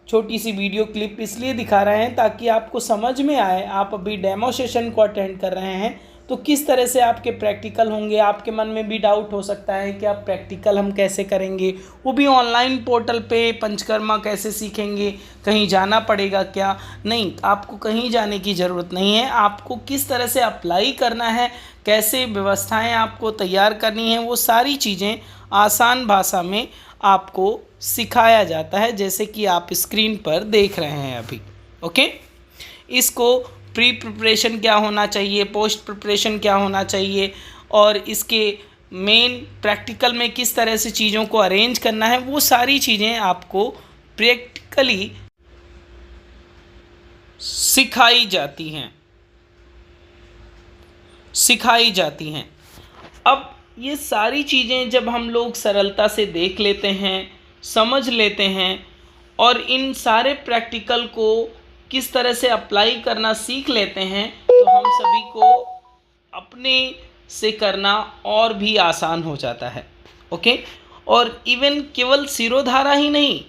छोटी सी वीडियो क्लिप इसलिए दिखा रहे हैं ताकि आपको समझ में आए। आप अभी डेमो सेशन को अटेंड कर रहे हैं तो किस तरह से आपके प्रैक्टिकल होंगे। आपके मन में भी डाउट हो सकता है कि आप प्रैक्टिकल हम कैसे करेंगे, वो भी ऑनलाइन पोर्टल पे पंचकर्मा कैसे सीखेंगे, कहीं जाना पड़ेगा क्या? नहीं, आपको कहीं जाने की ज़रूरत नहीं है। आपको किस तरह से अप्लाई करना है, कैसे व्यवस्थाएं आपको तैयार करनी है, वो सारी चीज़ें आसान भाषा में आपको सिखाया जाता है, जैसे कि आप स्क्रीन पर देख रहे हैं अभी। ओके, इसको प्री प्रिपरेशन क्या होना चाहिए, पोस्ट प्रिपरेशन क्या होना चाहिए और इसके मेन प्रैक्टिकल में किस तरह से चीज़ों को अरेंज करना है, वो सारी चीज़ें आपको प्रैक्टिकली सिखाई जाती हैं। अब ये सारी चीज़ें जब हम लोग सरलता से देख लेते हैं, समझ लेते हैं और इन सारे प्रैक्टिकल को किस तरह से अप्लाई करना सीख लेते हैं, तो हम सभी को अपने से करना और भी आसान हो जाता है। ओके, और इवन केवल सिरोधारा ही नहीं,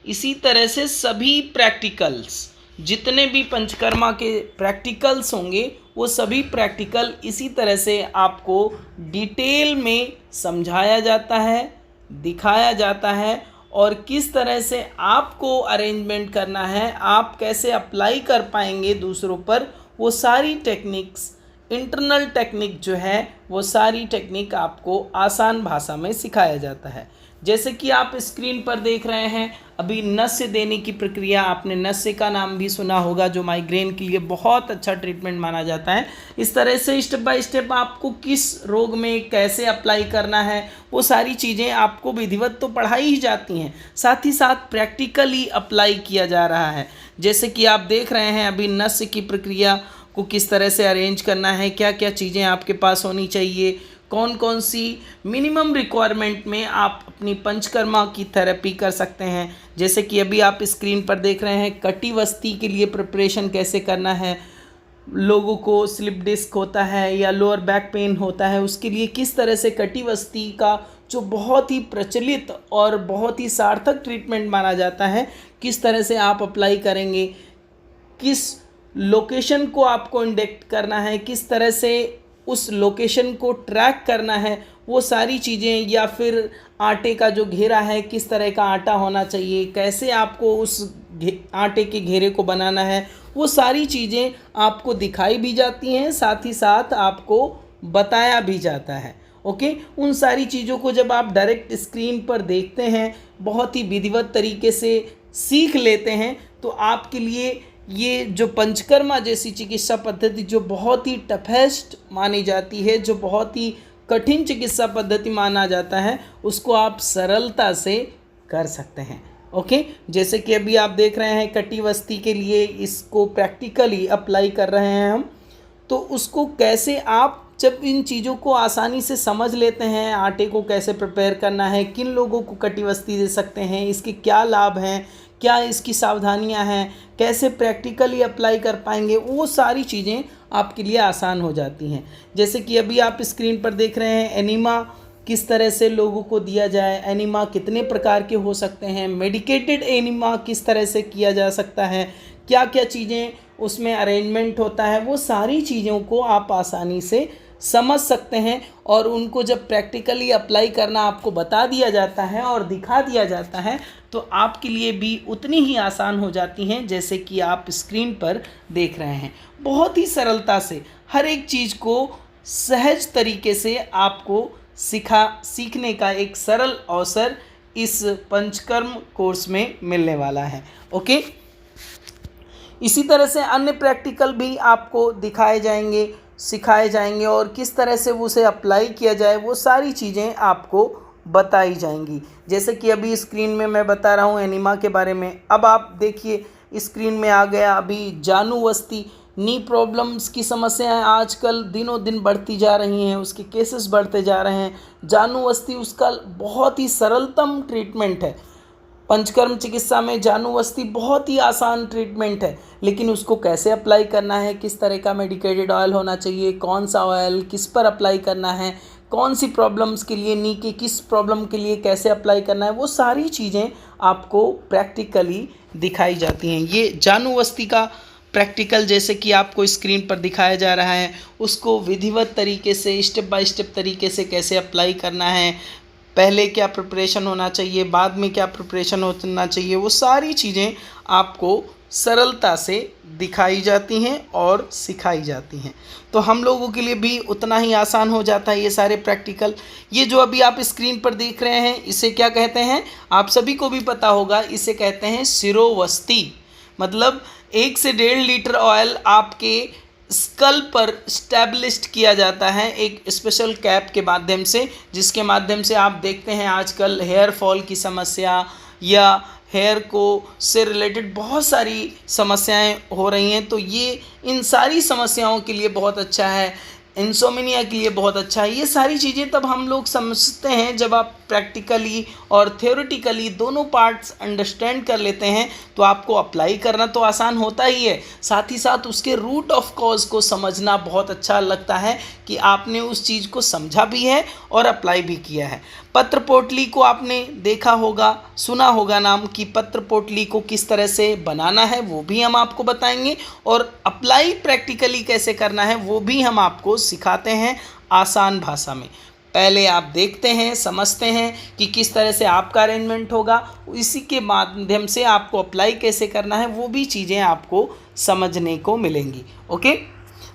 इसी तरह से सभी प्रैक्टिकल्स, जितने भी पंचकर्मा के प्रैक्टिकल्स होंगे, वो सभी प्रैक्टिकल इसी तरह से आपको डिटेल में समझाया जाता है, दिखाया जाता है और किस तरह से आपको अरेंजमेंट करना है, आप कैसे अप्लाई कर पाएंगे दूसरों पर, वो सारी टेक्निक्स, इंटरनल टेक्निक जो है, वो सारी टेक्निक आपको आसान भाषा में सिखाया जाता है। जैसे कि आप स्क्रीन पर देख रहे हैं अभी नस्य देने की प्रक्रिया, आपने नस्य का नाम भी सुना होगा, जो माइग्रेन के लिए बहुत अच्छा ट्रीटमेंट माना जाता है। इस तरह से स्टेप बाय स्टेप आपको किस रोग में कैसे अप्लाई करना है, वो सारी चीज़ें आपको विधिवत तो पढ़ाई ही जाती हैं, साथ ही साथ प्रैक्टिकली अप्लाई किया जा रहा है। जैसे कि आप देख रहे हैं अभी नस्य की प्रक्रिया को किस तरह से अरेंज करना है, क्या क्या चीज़ें आपके पास होनी चाहिए, कौन कौन सी मिनिमम रिक्वायरमेंट में आप अपनी पंचकर्मा की थेरेपी कर सकते हैं। जैसे कि अभी आप स्क्रीन पर देख रहे हैं कटिवस्ती के लिए प्रिपरेशन कैसे करना है, लोगों को स्लिप डिस्क होता है या लोअर बैक पेन होता है, उसके लिए किस तरह से कटिवस्ती का जो बहुत ही प्रचलित और बहुत ही सार्थक ट्रीटमेंट माना जाता है, किस तरह से आप अप्लाई करेंगे, किस लोकेशन को आपको इंडेक्ट करना है, किस तरह से उस लोकेशन को ट्रैक करना है, वो सारी चीज़ें, या फिर आटे का जो घेरा है किस तरह का आटा होना चाहिए, कैसे आपको उस आटे के घेरे को बनाना है, वो सारी चीज़ें आपको दिखाई भी जाती हैं, साथ ही साथ आपको बताया भी जाता है। ओके, उन सारी चीज़ों को जब आप डायरेक्ट स्क्रीन पर देखते हैं, बहुत ही विधिवत तरीके से सीख लेते हैं, तो आपके लिए ये जो पंचकर्मा जैसी चिकित्सा पद्धति जो बहुत ही टफेस्ट मानी जाती है, जो बहुत ही कठिन चिकित्सा पद्धति माना जाता है, उसको आप सरलता से कर सकते हैं। ओके, जैसे कि अभी आप देख रहे हैं कटी वस्ती के लिए इसको प्रैक्टिकली अप्लाई कर रहे हैं हम, तो उसको कैसे आप जब इन चीज़ों को आसानी से समझ लेते हैं, आटे को कैसे प्रिपेयर करना है, किन लोगों को कटी वस्ती दे सकते हैं, इसके क्या लाभ हैं, क्या इसकी सावधानियां हैं, कैसे प्रैक्टिकली अप्लाई कर पाएंगे, वो सारी चीज़ें आपके लिए आसान हो जाती हैं। जैसे कि अभी आप स्क्रीन पर देख रहे हैं एनीमा किस तरह से लोगों को दिया जाए, एनीमा कितने प्रकार के हो सकते हैं, मेडिकेटेड एनीमा किस तरह से किया जा सकता है, क्या क्या चीज़ें उसमें अरेंजमेंट होता है, वो सारी चीज़ों को आप आसानी से समझ सकते हैं। और उनको जब प्रैक्टिकली अप्लाई करना आपको बता दिया जाता है और दिखा दिया जाता है तो आपके लिए भी उतनी ही आसान हो जाती हैं जैसे कि आप स्क्रीन पर देख रहे हैं। बहुत ही सरलता से हर एक चीज़ को सहज तरीके से आपको सीखने का एक सरल अवसर इस पंचकर्म कोर्स में मिलने वाला है। ओके, इसी तरह से अन्य प्रैक्टिकल भी आपको दिखाए जाएंगे, सिखाए जाएंगे और किस तरह से उसे अप्लाई किया जाए वो सारी चीज़ें आपको बताई जाएंगी। जैसे कि अभी स्क्रीन में मैं बता रहा हूँ एनीमा के बारे में। अब आप देखिए स्क्रीन में आ गया अभी जानुवस्ती। नी प्रॉब्लम्स की समस्याएं आजकल दिनों दिन बढ़ती जा रही हैं, उसके केसेस बढ़ते जा रहे हैं। जानुवस्ती उसका बहुत ही सरलतम ट्रीटमेंट है। पंचकर्म चिकित्सा में जानुवस्ती बहुत ही आसान ट्रीटमेंट है, लेकिन उसको कैसे अप्लाई करना है, किस तरह का मेडिकेटेड ऑयल होना चाहिए, कौन सा ऑयल किस पर अप्लाई करना है, कौन सी प्रॉब्लम्स के लिए, नी के किस प्रॉब्लम के लिए कैसे अप्लाई करना है, वो सारी चीज़ें आपको प्रैक्टिकली दिखाई जाती हैं। ये जानुवस्ती का प्रैक्टिकल जैसे कि आपको स्क्रीन पर दिखाया जा रहा है, उसको विधिवत तरीके से स्टेप बाय स्टेप तरीके से कैसे अप्लाई करना है, पहले क्या प्रिपरेशन होना चाहिए, बाद में क्या प्रिपरेशन होना चाहिए, वो सारी चीज़ें आपको सरलता से दिखाई जाती हैं और सिखाई जाती हैं। तो हम लोगों के लिए भी उतना ही आसान हो जाता है ये सारे प्रैक्टिकल। ये जो अभी आप स्क्रीन पर देख रहे हैं इसे क्या कहते हैं, आप सभी को भी पता होगा, इसे कहते हैं शिरोवस्ती। मतलब 1 से 1.5 लीटर ऑयल आपके स्कल पर स्टैब्लिश्ड किया जाता है एक स्पेशल कैप के माध्यम से, जिसके माध्यम से आप देखते हैं आजकल हेयर फॉल की समस्या या हेयर को से रिलेटेड बहुत सारी समस्याएं हो रही हैं। तो ये इन सारी समस्याओं के लिए बहुत अच्छा है, इंसोमिनिया के लिए बहुत अच्छा है। ये सारी चीज़ें तब हम लोग समझते हैं जब आप प्रैक्टिकली और थ्योरेटिकली दोनों पार्ट्स अंडरस्टैंड कर लेते हैं, तो आपको अप्लाई करना तो आसान होता ही है, साथ ही साथ उसके रूट ऑफ कॉज को समझना बहुत अच्छा लगता है कि आपने उस चीज़ को समझा भी है और अप्लाई भी किया है। पत्र पोटली को आपने देखा होगा, सुना होगा नाम, कि पत्र पोटली को किस तरह से बनाना है वो भी हम आपको बताएंगे और अप्लाई प्रैक्टिकली कैसे करना है वो भी हम आपको सिखाते हैं आसान भाषा में। पहले आप देखते हैं, समझते हैं कि किस तरह से आपका अरेंजमेंट होगा, इसी के माध्यम से आपको अप्लाई कैसे करना है वो भी चीज़ें आपको समझने को मिलेंगी। ओके,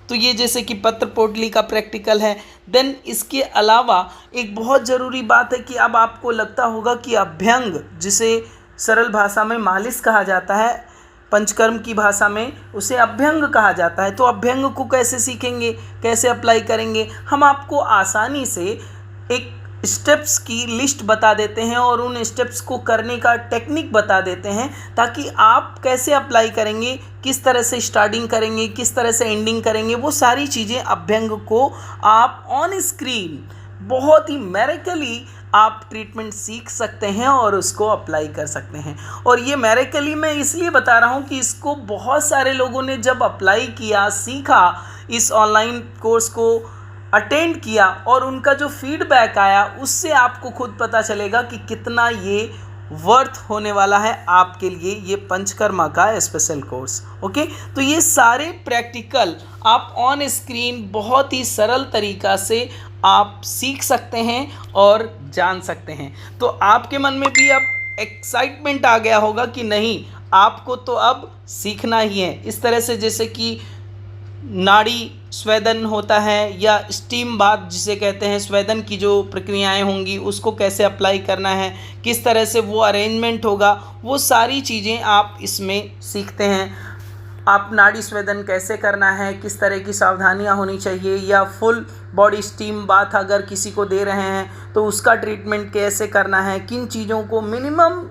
तो ये जैसे कि पत्र पोटली का प्रैक्टिकल है। देन इसके अलावा एक बहुत ज़रूरी बात है कि अब आपको लगता होगा कि अभ्यंग, जिसे सरल भाषा में मालिश कहा जाता है, पंचकर्म की भाषा में उसे अभ्यंग कहा जाता है। तो अभ्यंग को कैसे सीखेंगे, कैसे अप्लाई करेंगे, हम आपको आसानी से एक स्टेप्स की लिस्ट बता देते हैं और उन स्टेप्स को करने का टेक्निक बता देते हैं, ताकि आप कैसे अप्लाई करेंगे, किस तरह से स्टार्टिंग करेंगे, किस तरह से एंडिंग करेंगे, वो सारी चीज़ें अभ्यंग को आप ऑन स्क्रीन बहुत ही मैरिकली आप ट्रीटमेंट सीख सकते हैं और उसको अप्लाई कर सकते हैं। और ये मैरिकली मैं इसलिए बता रहा हूँ कि इसको बहुत सारे लोगों ने जब अप्लाई किया, सीखा, इस ऑनलाइन कोर्स को अटेंड किया और उनका जो फीडबैक आया उससे आपको खुद पता चलेगा कि कितना ये वर्थ होने वाला है आपके लिए ये पंचकर्मा का स्पेशल कोर्स। ओके, तो ये सारे प्रैक्टिकल आप ऑन स्क्रीन बहुत ही सरल तरीका से आप सीख सकते हैं और जान सकते हैं। तो आपके मन में भी अब एक्साइटमेंट आ गया होगा कि नहीं, आपको तो अब सीखना ही है। इस तरह से जैसे कि नाड़ी स्वेदन होता है या स्टीम बाथ जिसे कहते हैं, स्वेदन की जो प्रक्रियाएं होंगी उसको कैसे अप्लाई करना है, किस तरह से वो अरेंजमेंट होगा, वो सारी चीज़ें आप इसमें सीखते हैं। आप नाड़ी स्वेदन कैसे करना है, किस तरह की सावधानियां होनी चाहिए, या फुल बॉडी स्टीम बाथ अगर किसी को दे रहे हैं तो उसका ट्रीटमेंट कैसे करना है, किन चीज़ों को मिनिमम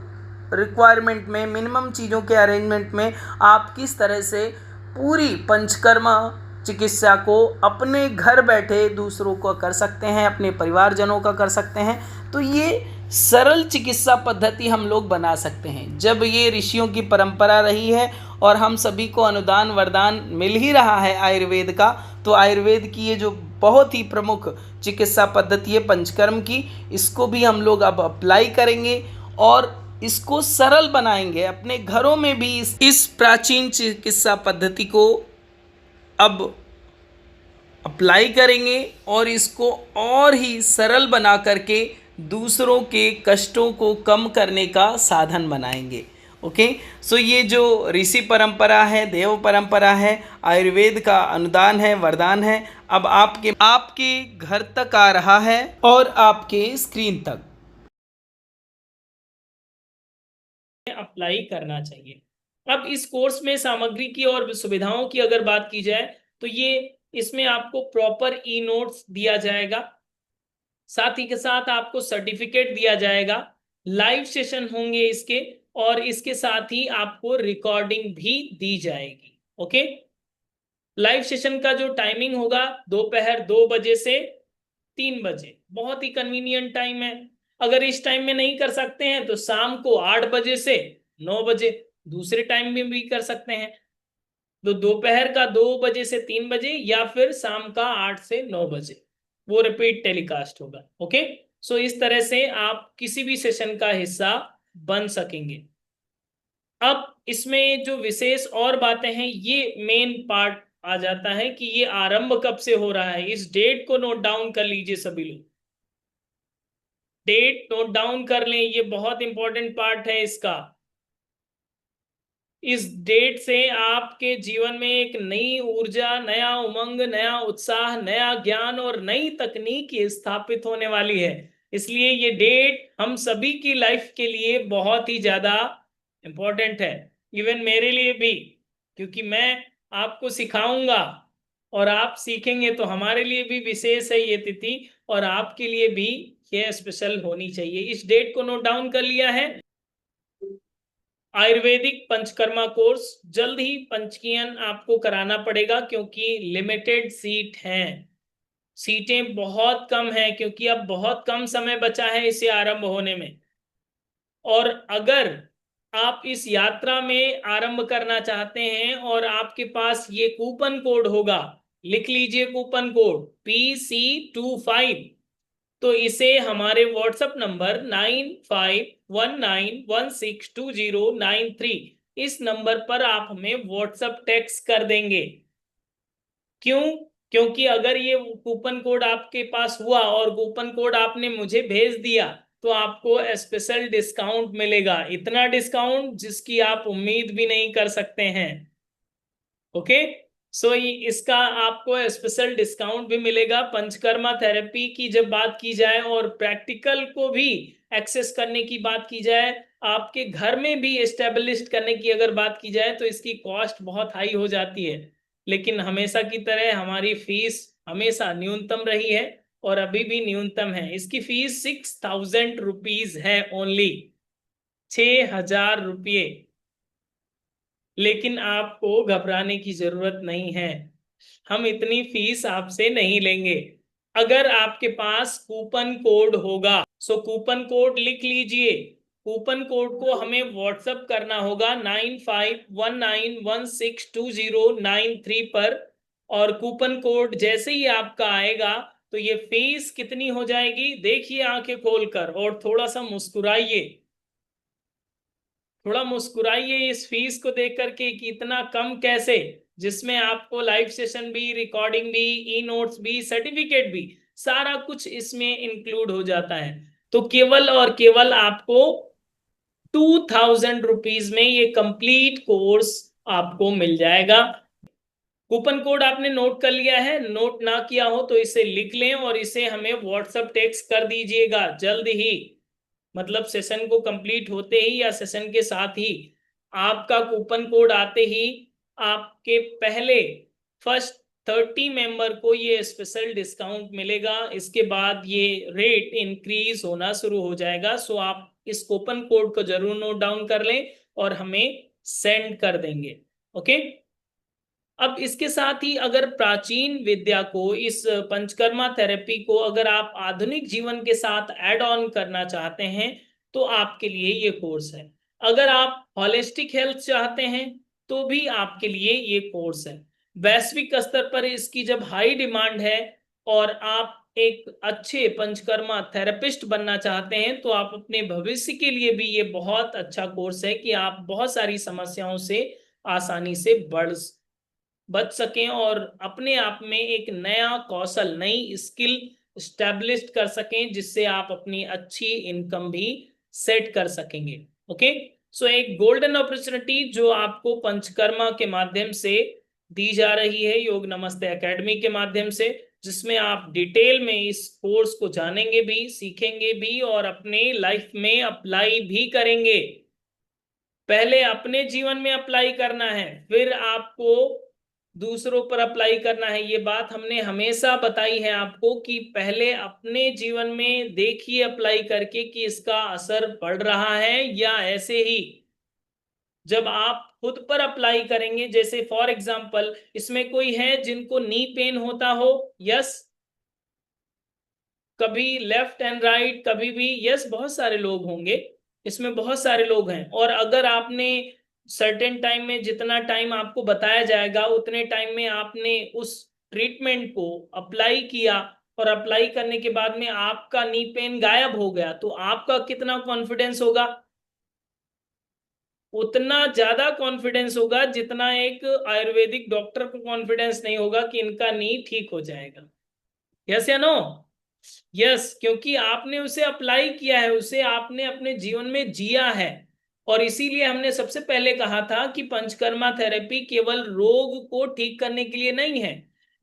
रिक्वायरमेंट में, मिनिमम चीज़ों के अरेंजमेंट में आप किस तरह से पूरी पंचकर्मा चिकित्सा को अपने घर बैठे दूसरों को कर सकते हैं, अपने परिवारजनों का कर सकते हैं। तो ये सरल चिकित्सा पद्धति हम लोग बना सकते हैं। जब ये ऋषियों की परंपरा रही है और हम सभी को अनुदान वरदान मिल ही रहा है आयुर्वेद का, तो आयुर्वेद की ये जो बहुत ही प्रमुख चिकित्सा पद्धति है पंचकर्म की, इसको भी हम लोग अब अप्लाई करेंगे और इसको सरल बनाएंगे। अपने घरों में भी इस प्राचीन चिकित्सा पद्धति को अब अप्लाई करेंगे और इसको और ही सरल बना करके दूसरों के कष्टों को कम करने का साधन बनाएंगे। ओके, सो ये जो ऋषि परंपरा है, देव परंपरा है, आयुर्वेद का अनुदान है, वरदान है, अब आपके घर तक आ रहा है और आपके स्क्रीन तक अप्लाई करना चाहिए। अब इस कोर्स में सामग्री की और सुविधाओं की अगर बात की जाए तो ये इसमें आपको प्रॉपर ई नोट्स दिया जाएगा, साथ ही के साथ आपको सर्टिफिकेट दिया जाएगा, लाइव सेशन होंगे इसके, और इसके साथ ही आपको रिकॉर्डिंग भी दी जाएगी। ओके, लाइव सेशन का जो टाइमिंग होगा दोपहर 2 बजे से 3 बजे, बहुत ही कन्वीनियंट टाइम है। अगर इस टाइम में नहीं कर सकते हैं तो शाम को 8 बजे से 9 बजे दूसरे टाइम में भी कर सकते हैं। तो दोपहर का 2 बजे से 3 बजे या फिर शाम का 8 से 9 बजे वो रिपीट टेलीकास्ट होगा। ओके, सो इस तरह से आप किसी भी सेशन का हिस्सा बन सकेंगे। अब इसमें जो विशेष और बातें हैं, ये मेन पार्ट आ जाता है कि ये आरंभ कब से हो रहा है। इस डेट को नोट डाउन कर लीजिए सभी लोग, डेट नोट डाउन कर लें, ये बहुत इंपॉर्टेंट पार्ट है इसका। इस डेट से आपके जीवन में एक नई ऊर्जा, नया उमंग, नया उत्साह, नया ज्ञान और नई तकनीक स्थापित होने वाली है। इसलिए ये डेट हम सभी की लाइफ के लिए बहुत ही ज्यादा इंपॉर्टेंट है, इवन मेरे लिए भी, क्योंकि मैं आपको सिखाऊंगा और आप सीखेंगे, तो हमारे लिए भी विशेष है ये तिथि और आपके लिए भी ये स्पेशल होनी चाहिए। इस डेट को नोट डाउन कर लिया है। आयुर्वेदिक पंचकर्मा कोर्स जल्द ही पंचकीयन आपको कराना पड़ेगा, क्योंकि लिमिटेड सीट हैं, सीटें बहुत कम हैं, क्योंकि अब बहुत कम समय बचा है इसे आरंभ होने में। और अगर आप इस यात्रा में आरंभ करना चाहते हैं और आपके पास ये कूपन कोड होगा, लिख लीजिए कूपन कोड PC25, तो इसे हमारे व्हाट्सएप नंबर 9519162093 इस नंबर पर आप हमें व्हाट्सएप टेक्स्ट कर देंगे। क्यों? क्योंकि अगर ये कूपन कोड आपके पास हुआ और कूपन कोड आपने मुझे भेज दिया तो आपको स्पेशल डिस्काउंट मिलेगा, इतना डिस्काउंट जिसकी आप उम्मीद भी नहीं कर सकते हैं। ओके, सो इसका आपको स्पेशल डिस्काउंट भी मिलेगा। पंचकर्मा थेरेपी की जब बात की जाए और प्रैक्टिकल को भी एक्सेस करने की बात की जाए, आपके घर में भी एस्टेब्लिश करने की अगर बात की जाए, तो इसकी कॉस्ट बहुत हाई हो जाती है। लेकिन हमेशा की तरह हमारी फीस हमेशा न्यूनतम रही है और अभी भी न्यूनतम है। इसकी फीस 6000 रुपीज है, ओनली 6000 रुपये। लेकिन आपको घबराने की जरूरत नहीं है, हम इतनी फीस आपसे नहीं लेंगे अगर आपके पास कूपन कोड होगा। सो कूपन कोड लिख लीजिए, कूपन कोड को हमें व्हाट्सएप करना होगा 9519162093 पर, और कूपन कोड जैसे ही आपका आएगा तो ये फीस कितनी हो जाएगी देखिए आंखें खोलकर, और थोड़ा सा मुस्कुराइए, थोड़ा मुस्कुराइए इस फीस को देख करके कि इतना कम कैसे, जिसमें आपको लाइव सेशन भी, रिकॉर्डिंग भी, ई नोट्स भी, सर्टिफिकेट भी, सारा कुछ इसमें इंक्लूड हो जाता है। तो केवल और केवल आपको 2000 रुपीज में ये कंप्लीट कोर्स आपको मिल जाएगा। कूपन कोड आपने नोट कर लिया है? नोट ना किया हो तो इसे लिख लें और इसे हमें व्हाट्सएप टेक्स्ट कर दीजिएगा जल्द ही, मतलब सेशन को कंप्लीट होते ही या सेशन के साथ ही आपका कूपन कोड आते ही आपके पहले फर्स्ट 30 मेंबर को ये स्पेशल डिस्काउंट मिलेगा। इसके बाद ये रेट इंक्रीज होना शुरू हो जाएगा। सो आप इस कूपन कोड को जरूर नोट डाउन कर लें और हमें सेंड कर देंगे। ओके। अब इसके साथ ही अगर प्राचीन विद्या को, इस पंचकर्मा थेरेपी को अगर आप आधुनिक जीवन के साथ ऐड ऑन करना चाहते हैं तो आपके लिए ये कोर्स है। अगर आप होलिस्टिक हेल्थ चाहते हैं तो भी आपके लिए ये कोर्स है। वैश्विक स्तर पर इसकी जब हाई डिमांड है और आप एक अच्छे पंचकर्मा थेरेपिस्ट बनना चाहते हैं तो आप अपने भविष्य के लिए भी ये बहुत अच्छा कोर्स है कि आप बहुत सारी समस्याओं से आसानी से बच सकें और अपने आप में एक नया कौशल, नई स्किल स्टैब्लिश कर सकें जिससे आप अपनी अच्छी इनकम भी सेट कर सकेंगे। ओके। सो एक गोल्डन अपॉर्चुनिटी जो आपको पंचकर्मा के माध्यम से दी जा रही है, योग नमस्ते एकेडमी के माध्यम से, जिसमें आप डिटेल में इस कोर्स को जानेंगे भी, सीखेंगे भी और अपने लाइफ में अप्लाई भी करेंगे। पहले अपने जीवन में अप्लाई करना है, फिर आपको दूसरों पर अप्लाई करना है। ये बात हमने हमेशा बताई है आपको कि पहले अपने जीवन में देखिए अप्लाई करके कि इसका असर पड़ रहा है या ऐसे ही। जब आप खुद पर अप्लाई करेंगे, जैसे फॉर एग्जांपल इसमें कोई है जिनको नी पेन होता हो? यस। कभी लेफ्ट एंड राइट, कभी भी? यस, बहुत सारे लोग होंगे, इसमें बहुत सारे लोग हैं। और अगर आपने सर्टेन टाइम में, जितना टाइम आपको बताया जाएगा उतने टाइम में आपने उस ट्रीटमेंट को अप्लाई किया और अप्लाई करने के बाद में आपका नी पेन गायब हो गया, तो आपका कितना कॉन्फिडेंस होगा? उतना ज्यादा कॉन्फिडेंस होगा जितना एक आयुर्वेदिक डॉक्टर को कॉन्फिडेंस नहीं होगा कि इनका नी ठीक हो जाएगा। यस या नो? यस, क्योंकि आपने उसे अप्लाई किया है, उसे आपने अपने जीवन में जिया है। और इसीलिए हमने सबसे पहले कहा था कि पंचकर्मा थेरेपी केवल रोग को ठीक करने के लिए नहीं है,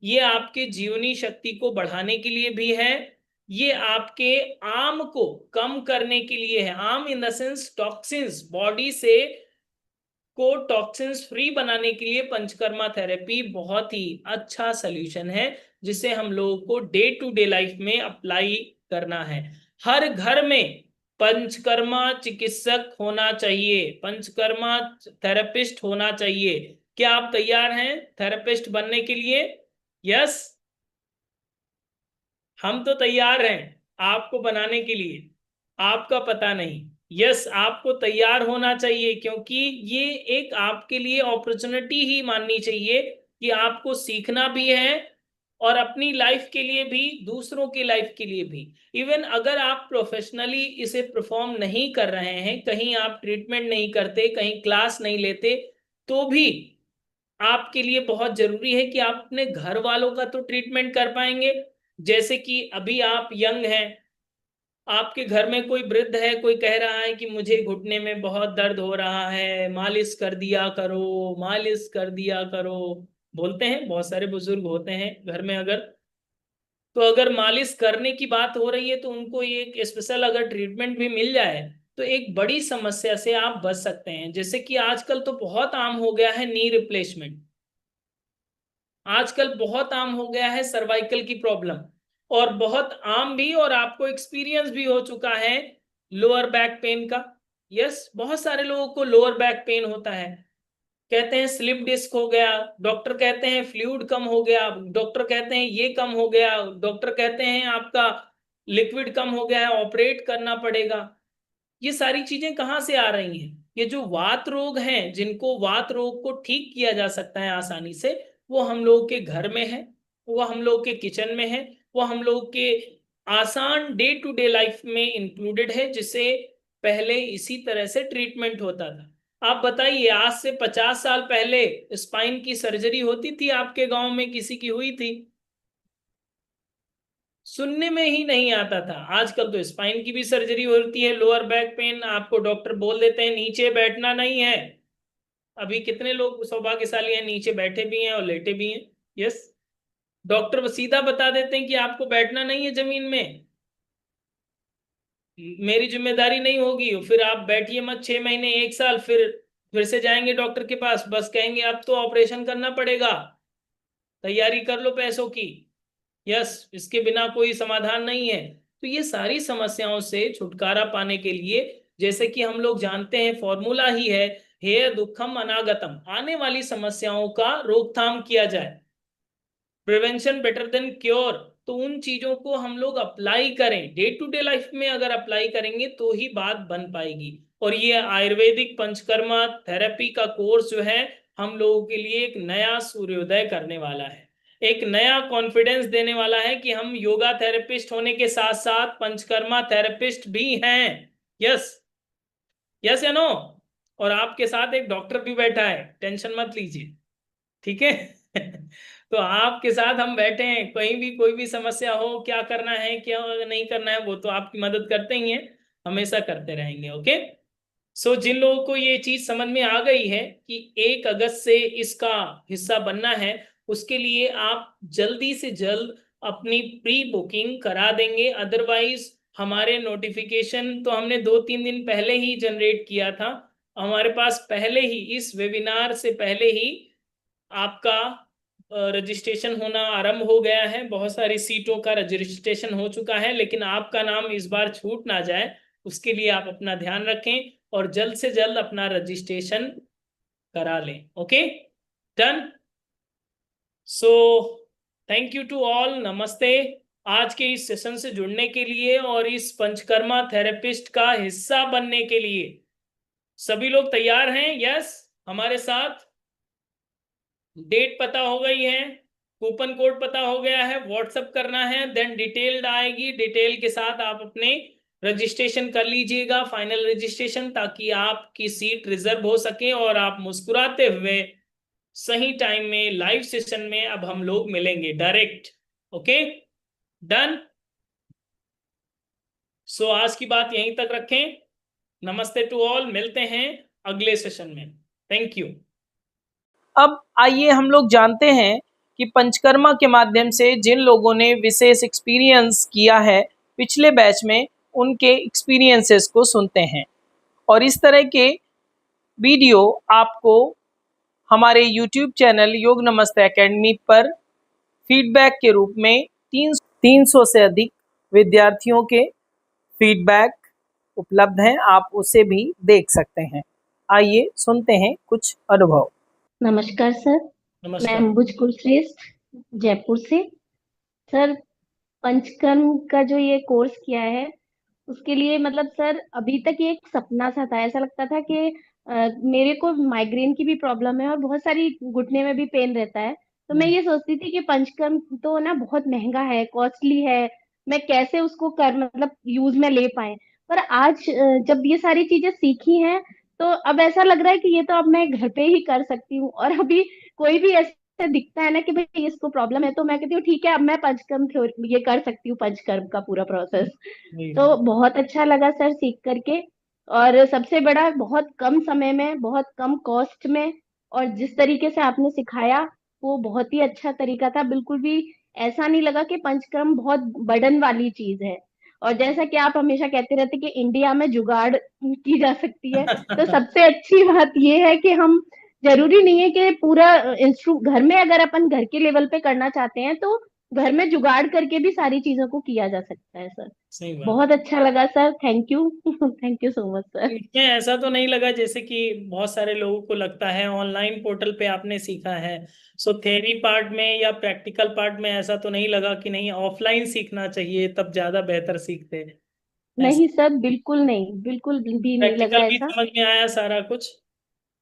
ये आपके जीवनी शक्ति को बढ़ाने के लिए भी है। ये आपके आम को कम करने के लिए है। आम in the sense toxins, body से को टॉक्सिन्स फ्री बनाने के लिए पंचकर्मा थेरेपी बहुत ही अच्छा सॉल्यूशन है, जिसे हम लोगों को डे टू डे लाइफ में अप्लाई करना है। हर घर में पंचकर्मा चिकित्सक होना चाहिए, पंचकर्मा थेरेपिस्ट होना चाहिए। क्या आप तैयार हैं थेरेपिस्ट बनने के लिए? यस, हम तो तैयार हैं आपको बनाने के लिए, आपका पता नहीं। यस, आपको तैयार होना चाहिए, क्योंकि ये एक आपके लिए अपॉर्चुनिटी ही माननी चाहिए कि आपको सीखना भी है और अपनी लाइफ के लिए भी, दूसरों की लाइफ के लिए भी। इवन अगर आप प्रोफेशनली इसे परफॉर्म नहीं कर रहे हैं, कहीं आप ट्रीटमेंट नहीं करते, कहीं क्लास नहीं लेते, तो भी आपके लिए बहुत जरूरी है कि आप अपने घर वालों का तो ट्रीटमेंट कर पाएंगे। जैसे कि अभी आप यंग हैं, आपके घर में कोई वृद्ध है, कोई कह रहा है कि मुझे घुटने में बहुत दर्द हो रहा है, मालिश कर दिया करो, मालिश कर दिया करो, बोलते हैं। बहुत सारे बुजुर्ग होते हैं घर में। अगर तो अगर मालिश करने की बात हो रही है तो उनको एक स्पेशल अगर ट्रीटमेंट भी मिल जाए तो एक बड़ी समस्या से आप बच सकते हैं। जैसे कि आजकल तो बहुत आम हो गया है नी रिप्लेसमेंट, आजकल बहुत आम हो गया है सर्वाइकल की प्रॉब्लम, और बहुत आम भी, और आपको एक्सपीरियंस भी हो चुका है लोअर बैक पेन का। यस, बहुत सारे लोगों को लोअर बैक पेन होता है। कहते हैं स्लिप डिस्क हो गया, डॉक्टर कहते हैं फ्लूइड कम हो गया, डॉक्टर कहते हैं ये कम हो गया, डॉक्टर कहते हैं आपका लिक्विड कम हो गया है, ऑपरेट करना पड़ेगा। ये सारी चीजें कहाँ से आ रही हैं? ये जो वात रोग हैं, जिनको वात रोग को ठीक किया जा सकता है आसानी से, वो हम लोग के घर में है, वो हम लोग के किचन में है, वो हम लोग के आसान डे टू डे लाइफ में इंक्लूडेड है, जिसे पहले इसी तरह से ट्रीटमेंट होता था। आप बताइए, आज से 50 साल पहले स्पाइन की सर्जरी होती थी? आपके गांव में किसी की हुई थी? सुनने में ही नहीं आता था। आजकल तो स्पाइन की भी सर्जरी होती है। लोअर बैक पेन, आपको डॉक्टर बोल देते हैं नीचे बैठना नहीं है। अभी कितने लोग सौभाग्यशाली हैं, नीचे बैठे भी हैं और लेटे भी हैं। यस, डॉक्टर सीधा बता देते हैं कि आपको बैठना नहीं है जमीन में, मेरी जिम्मेदारी नहीं होगी। फिर आप बैठिए मत 6 महीने 1 साल, फिर फिर से जाएंगे डॉक्टर के पास, बस कहेंगे अब तो ऑपरेशन करना पड़ेगा, तैयारी कर लो पैसों की, यस, इसके बिना कोई समाधान नहीं है। तो ये सारी समस्याओं से छुटकारा पाने के लिए, जैसे कि हम लोग जानते हैं फॉर्मूला ही है, हे दुखम अनागतम, आने वाली समस्याओं का रोकथाम किया जाए, प्रिवेंशन बेटर देन क्योर। तो उन चीजों को हम लोग अप्लाई करें डे टू डे लाइफ में, अगर अप्लाई करेंगे तो ही बात बन पाएगी। और ये आयुर्वेदिक पंचकर्मा थेरेपी का कोर्स जो है हम लोगों के लिए एक नया सूर्योदय करने वाला है, एक नया कॉन्फिडेंस देने वाला है कि हम योगा थेरेपिस्ट होने के साथ साथ पंचकर्मा थेरेपिस्ट भी हैं। यस, यस या नो। और आपके साथ एक डॉक्टर भी बैठा है, टेंशन मत लीजिए, ठीक है। तो आपके साथ हम बैठे हैं, कहीं भी कोई भी समस्या हो, क्या करना है क्या नहीं करना है, वो तो आपकी मदद करते ही हैं, हमेशा करते रहेंगे। ओके। सो जिन लोगों को ये चीज समझ में आ गई है कि 1 अगस्त से इसका हिस्सा बनना है, उसके लिए आप जल्दी से जल्द अपनी प्री बुकिंग करा देंगे। अदरवाइज हमारे नोटिफिकेशन तो हमने 2-3 दिन पहले ही जनरेट किया था, हमारे पास पहले ही इस वेबिनार से पहले ही आपका रजिस्ट्रेशन होना आरंभ हो गया है, बहुत सारी सीटों का रजिस्ट्रेशन हो चुका है, लेकिन आपका नाम इस बार छूट ना जाए उसके लिए आप अपना ध्यान रखें और जल्द से जल्द अपना रजिस्ट्रेशन करा लें। Okay, done. So thank you to all, नमस्ते। आज के इस सेशन से जुड़ने के लिए और इस पंचकर्मा थेरेपिस्ट का हिस्सा बनने के लिए सभी लोग तैयार हैं? यस, हमारे साथ। डेट पता हो गई है, कूपन कोड पता हो गया है, व्हाट्सएप करना है, देन डिटेल्ड आएगी, डिटेल के साथ आप अपने रजिस्ट्रेशन कर लीजिएगा, फाइनल रजिस्ट्रेशन, ताकि आपकी सीट रिजर्व हो सके और आप मुस्कुराते हुए सही टाइम में लाइव सेशन में अब हम लोग मिलेंगे डायरेक्ट। Okay, done. सो आज की बात यहीं तक रखें। नमस्ते टू ऑल, मिलते हैं अगले सेशन में। Thank you. अब आइए हम लोग जानते हैं कि पंचकर्मा के माध्यम से जिन लोगों ने विशेष एक्सपीरियंस किया है पिछले बैच में, उनके एक्सपीरियंसेस को सुनते हैं। और इस तरह के वीडियो आपको हमारे यूट्यूब चैनल योग नमस्ते एकेडमी पर फीडबैक के रूप में 300 से अधिक विद्यार्थियों के फीडबैक उपलब्ध हैं, आप उसे भी देख सकते हैं। आइए सुनते हैं कुछ अनुभव। नमस्कार सर, मैं नमस्कार। अंबुज कुलश्रेष्ठ जयपुर से। सर, पंचकर्म का जो ये कोर्स किया है उसके लिए मतलब सर अभी तक ये एक सपना सा था। ऐसा लगता था कि मेरे को माइग्रेन की भी प्रॉब्लम है और बहुत सारी घुटने में भी पेन रहता है। तो मैं ये सोचती थी कि पंचकर्म तो ना बहुत महंगा है, कॉस्टली है, मैं कैसे उसको कर मतलब यूज में ले पाए। पर आज जब ये सारी चीजें सीखी हैं तो अब ऐसा लग रहा है कि ये तो अब मैं घर पे ही कर सकती हूँ। और अभी कोई भी ऐसे दिखता है ना कि भाई इसको प्रॉब्लम है, तो मैं कहती हूँ ठीक है, अब मैं पंचकर्म ये कर सकती हूँ, पंचकर्म का पूरा प्रोसेस। तो बहुत अच्छा लगा सर सीख करके। और सबसे बड़ा, बहुत कम समय में, बहुत कम कॉस्ट में, और जिस तरीके से आपने सिखाया वो बहुत ही अच्छा तरीका था। बिल्कुल भी ऐसा नहीं लगा कि पंचकर्म बहुत बर्डन वाली चीज है। और जैसा कि आप हमेशा कहते रहते कि इंडिया में जुगाड़ की जा सकती है, तो सबसे अच्छी बात ये है कि हम, जरूरी नहीं है कि पूरा इंस्ट्रू घर में, अगर अपन घर के लेवल पे करना चाहते हैं तो घर में जुगाड़ करके भी सारी चीजों को किया जा सकता है सर। सही बात। बहुत अच्छा लगा sir, thank you. Thank you so much sir. इसमें ऐसा तो नहीं लगा जैसे कि बहुत सारे लोगों को लगता है ऑनलाइन पोर्टल पे आपने सीखा है, सो थ्योरी पार्ट में या प्रैक्टिकल पार्ट में ऐसा तो नहीं लगा कि नहीं ऑफलाइन सीखना चाहिए तब ज्यादा बेहतर सीखते हैं? ऐसा नहीं सर, बिल्कुल नहीं, बिल्कुल भी नहीं प्रैक्टिकल लगा भी ऐसा। समझ में आया सारा कुछ,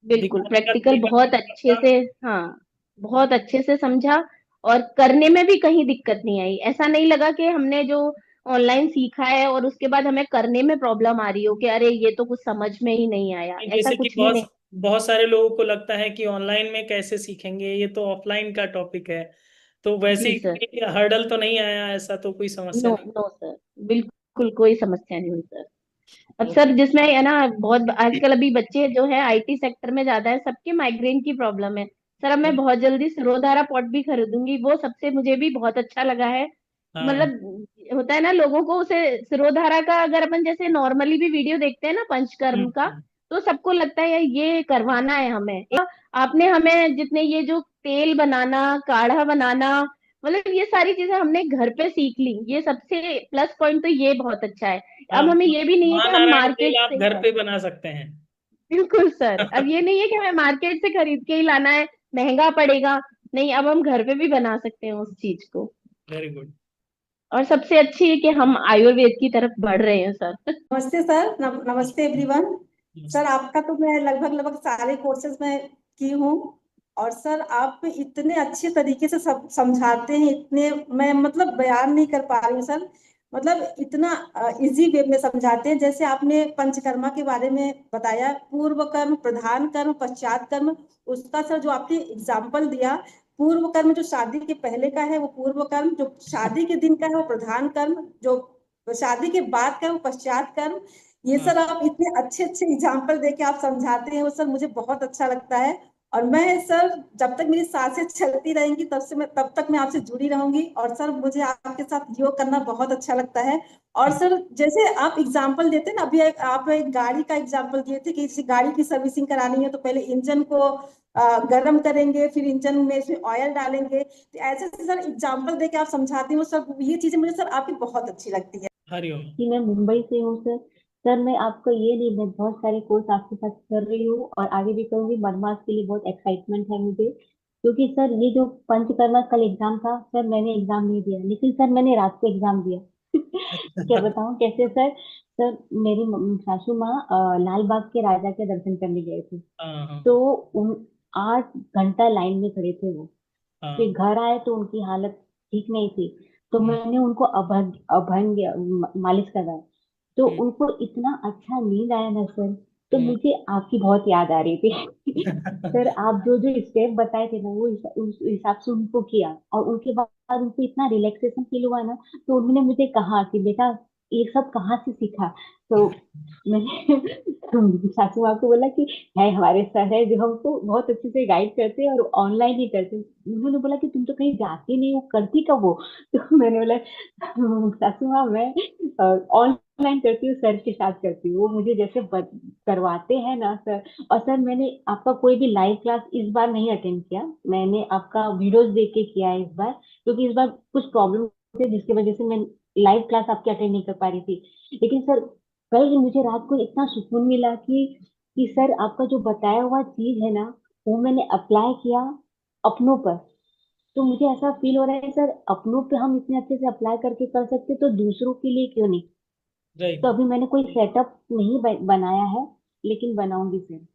बिल्कुल दिखाने का प्रैक्टिकल तरीका बहुत भी अच्छे था। से, हाँ, बहुत अच्छे से समझा। और करने में भी कहीं दिक्कत नहीं आई। ऐसा नहीं लगा कि हमने जो ऑनलाइन सीखा है और उसके बाद हमें करने में प्रॉब्लम आ रही हो कि अरे ये तो कुछ समझ में ही नहीं आया, ऐसा जैसे कि कुछ भी नहीं। बहुत बहुत सारे लोगों को लगता है कि ऑनलाइन में कैसे सीखेंगे, ये तो ऑफलाइन का टॉपिक है, तो वैसे जी ही सर। कोई हर्डल तो नहीं आया, ऐसा तो कोई समस्या नो नहीं? नो सर, बिल्कुल कोई समस्या नहीं हुई सर। अब सर जिसमें है ना, बहुत आजकल अभी बच्चे जो है आईटी सेक्टर में ज्यादा है, सबके माइग्रेन की प्रॉब्लम है। सर अब मैं बहुत जल्दी सिरोधारा पॉट भी खरीदूंगी, वो सबसे मुझे भी बहुत अच्छा लगा है। हाँ। मतलब होता है ना लोगों को उसे सिरोधारा का, अगर अपन जैसे नॉर्मली भी वीडियो देखते हैं ना पंचकर्म का, तो सबको लगता है यार ये करवाना है हमें। आपने हमें जितने ये जो तेल बनाना, काढ़ा बनाना, मतलब ये सारी चीजें हमने घर पे सीख ली। ये सबसे प्लस पॉइंट तो ये बहुत अच्छा है। हाँ, अब हमें ये भी नहीं है कि हम महानारायण तेल मार्केट आप से घर पे बना सकते हैं। बिल्कुल सर, अब ये नहीं है कि हमें मार्केट से खरीद के ही लाना है, महंगा पड़ेगा। नहीं, अब हम घर पे भी बना सकते हैं उस चीज को। Very good. और सबसे अच्छी है कि हम आयुर्वेद की तरफ बढ़ रहे हैं सर। नमस्ते सर, नमस्ते एवरीवन। सर आपका तो मैं लगभग सारे कोर्सेज में की हूँ। और सर आप इतने अच्छे तरीके से सब समझाते हैं, इतने मैं मतलब बयान नहीं कर पा रही हूँ सर। मतलब इतना इजी वे में समझाते हैं। जैसे आपने पंचकर्मा के बारे में बताया, पूर्व कर्म, प्रधान कर्म, पश्चात कर्म, उसका सर जो आपने एग्जाम्पल दिया, पूर्व कर्म जो शादी के पहले का है वो पूर्व कर्म, जो शादी के दिन का है वो प्रधान कर्म, जो शादी के बाद का है वो पश्चात कर्म। ये सर आप इतने अच्छे अच्छे एग्जाम्पल देके आप समझाते हैं, वो सर मुझे बहुत अच्छा लगता है। और मैं सर जब तक मेरी सांसें चलती रहेंगी तब तक मैं आपसे जुड़ी रहूंगी। और सर मुझे आपके साथ योग करना बहुत अच्छा लगता है। और सर जैसे आप एग्जाम्पल देते हैं ना, अभी आप एक गाड़ी का एग्जाम्पल दिए थे कि किसी गाड़ी की सर्विसिंग करानी है तो पहले इंजन को गर्म करेंगे, फिर इंजन में से ऑयल डालेंगे। तो ऐसे ऐसे सर एग्जाम्पल देके आप समझाते हैं, वो सब ये चीजें मुझे सर आपकी बहुत अच्छी लगती है। हरिओम। कि मैं मुंबई से हूँ सर। सर मैं आपका ये नहीं, मैं बहुत सारे कोर्स आपके साथ कर रही हूँ और आगे भी करूंगी। मरमास के लिए बहुत एक्साइटमेंट है मुझे, क्योंकि सर ये जो पंचकर्मा कल एग्जाम था सर, मैंने एग्जाम नहीं दिया, लेकिन सर मैंने रात को एग्जाम दिया। क्या बताऊँ कैसे सर। सर मेरी सासू माँ लाल बाग के राजा के दर्शन करने गए थे। हाँ हाँ तो उन 8 घंटा लाइन में खड़े थे वो। फिर हाँ। घर आए तो उनकी हालत ठीक नहीं थी। तो हम्म, मैंने उनको अभंग अभंग मालिश करवाया। तो हम्म, उनको इतना अच्छा नींद आया ना सर। तो हम्म। मुझे आपकी बहुत याद आ रही थी। सर आप जो जो स्टेप बताए थे ना, वो उस हिसाब से उनको किया, और उनके बाद उनको इतना रिलैक्सेशन फील हुआ ना। तो उन्होंने मुझे कहा कि बेटा ये सब कहाँ से सीखा। तो मैंने सासू माँ को बोला कि है हमारे सर है जो हमको बहुत अच्छे से गाइड करते हैं और ऑनलाइन ही करते हैं। उन्होंने बोला कि तुम तो कहीं जाती नहीं, वो करती कब हो। तो मैंने बोला सासू माँ मैं ऑनलाइन करती हूँ, सर के साथ करती हूँ, वो मुझे जैसे करवाते हैं ना सर। और सर मैंने आपका कोई भी लाइव क्लास इस बार नहीं अटेंड किया, मैंने आपका वीडियोस देख के किया है इस बार, क्योंकि इस बार कुछ प्रॉब्लम थे जिसकी वजह से मैं लाइव क्लास आपकी अटेंड नहीं कर पा रही थी। लेकिन सर कल मुझे रात को इतना सुकून मिला कि सर आपका जो बताया हुआ चीज है ना, वो मैंने अप्लाई किया अपनों पर। तो मुझे ऐसा फील हो रहा है सर, अपनों पे हम इतने अच्छे से अप्लाई करके कर सकते, तो दूसरों के लिए क्यों नहीं। तो राइट। अभी मैंने कोई सेटअप नहीं बनाया है, लेकिन बनाऊंगी सर।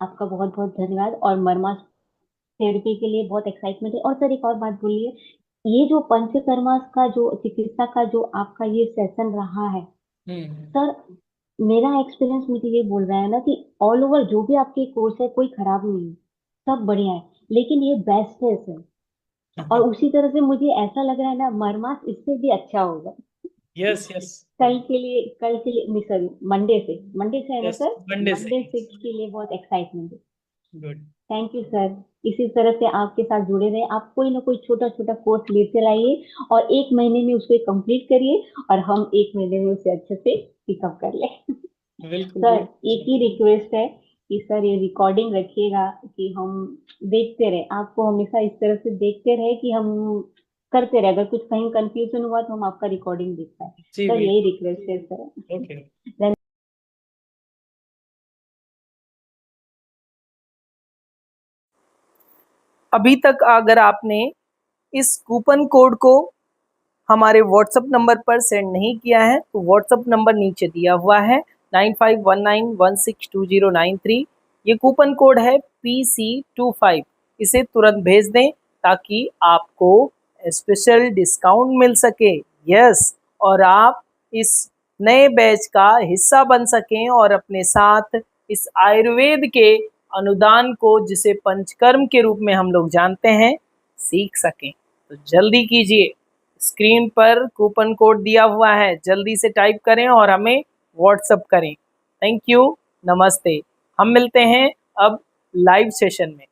आपका बहुत बहुत धन्यवाद। और मरमा थेरेपी के लिए बहुत एक्साइटमेंट है। और सर एक और बात बोलिए, ये जो पंचकर्मा का जो चिकित्सा का जो आपका ये सेशन रहा है हम्म। सर, मेरा एक्सपीरियंस मुझे ये बोल रहा है ना कि ऑल ओवर जो भी आपके कोर्स है कोई खराब नहीं है, सब बढ़िया है, लेकिन ये बेस्ट है सर। और उसी तरह से मुझे ऐसा लग रहा है ना, मरमास इससे भी अच्छा होगा। Yes yes. कल के लिए नहीं सॉरी, मंडे से है ना यस, सर। मंडे से। मंडे से के लिए बहुत एक्साइटमेंट है। गुड। Thank you sir. इसी तरह से आपके साथ जुड़े रहे, आप कोई ना कोई छोटा छोटा कोर्स लेते रहिए और 1 महीने में उसको कंप्लीट करिए, और हम 1 महीने में उसे अच्छे से पिकअप कर ले। बिल्कुल सर एक ही बिल्कुल। रिक्वेस्ट है कि सर ये रिकॉर्डिंग रखिएगा, कि हम देखते रहे, आपको हमेशा इस तरह से देखते रहे कि हम करते रहे, अगर कुछ कहीं कंफ्यूजन हुआ तो हम आपका रिकॉर्डिंग देख पाए। जी सर यही बिल्कुल। रिक्वेस्ट है सर। ओके। अभी तक अगर आपने इस कूपन कोड को हमारे व्हाट्सएप नंबर पर सेंड नहीं किया है तो व्हाट्सएप नंबर नीचे दिया हुआ है 9519162093। ये कूपन कोड है PC25। इसे तुरंत भेज दें ताकि आपको स्पेशल डिस्काउंट मिल सके। यस, और आप इस नए बैच का हिस्सा बन सकें और अपने साथ इस आयुर्वेद के अनुदान को, जिसे पंचकर्म के रूप में हम लोग जानते हैं, सीख सकें। तो जल्दी कीजिए, स्क्रीन पर कूपन कोड दिया हुआ है, जल्दी से टाइप करें और हमें व्हाट्सएप करें। थैंक यू, नमस्ते। हम मिलते हैं अब लाइव सेशन में।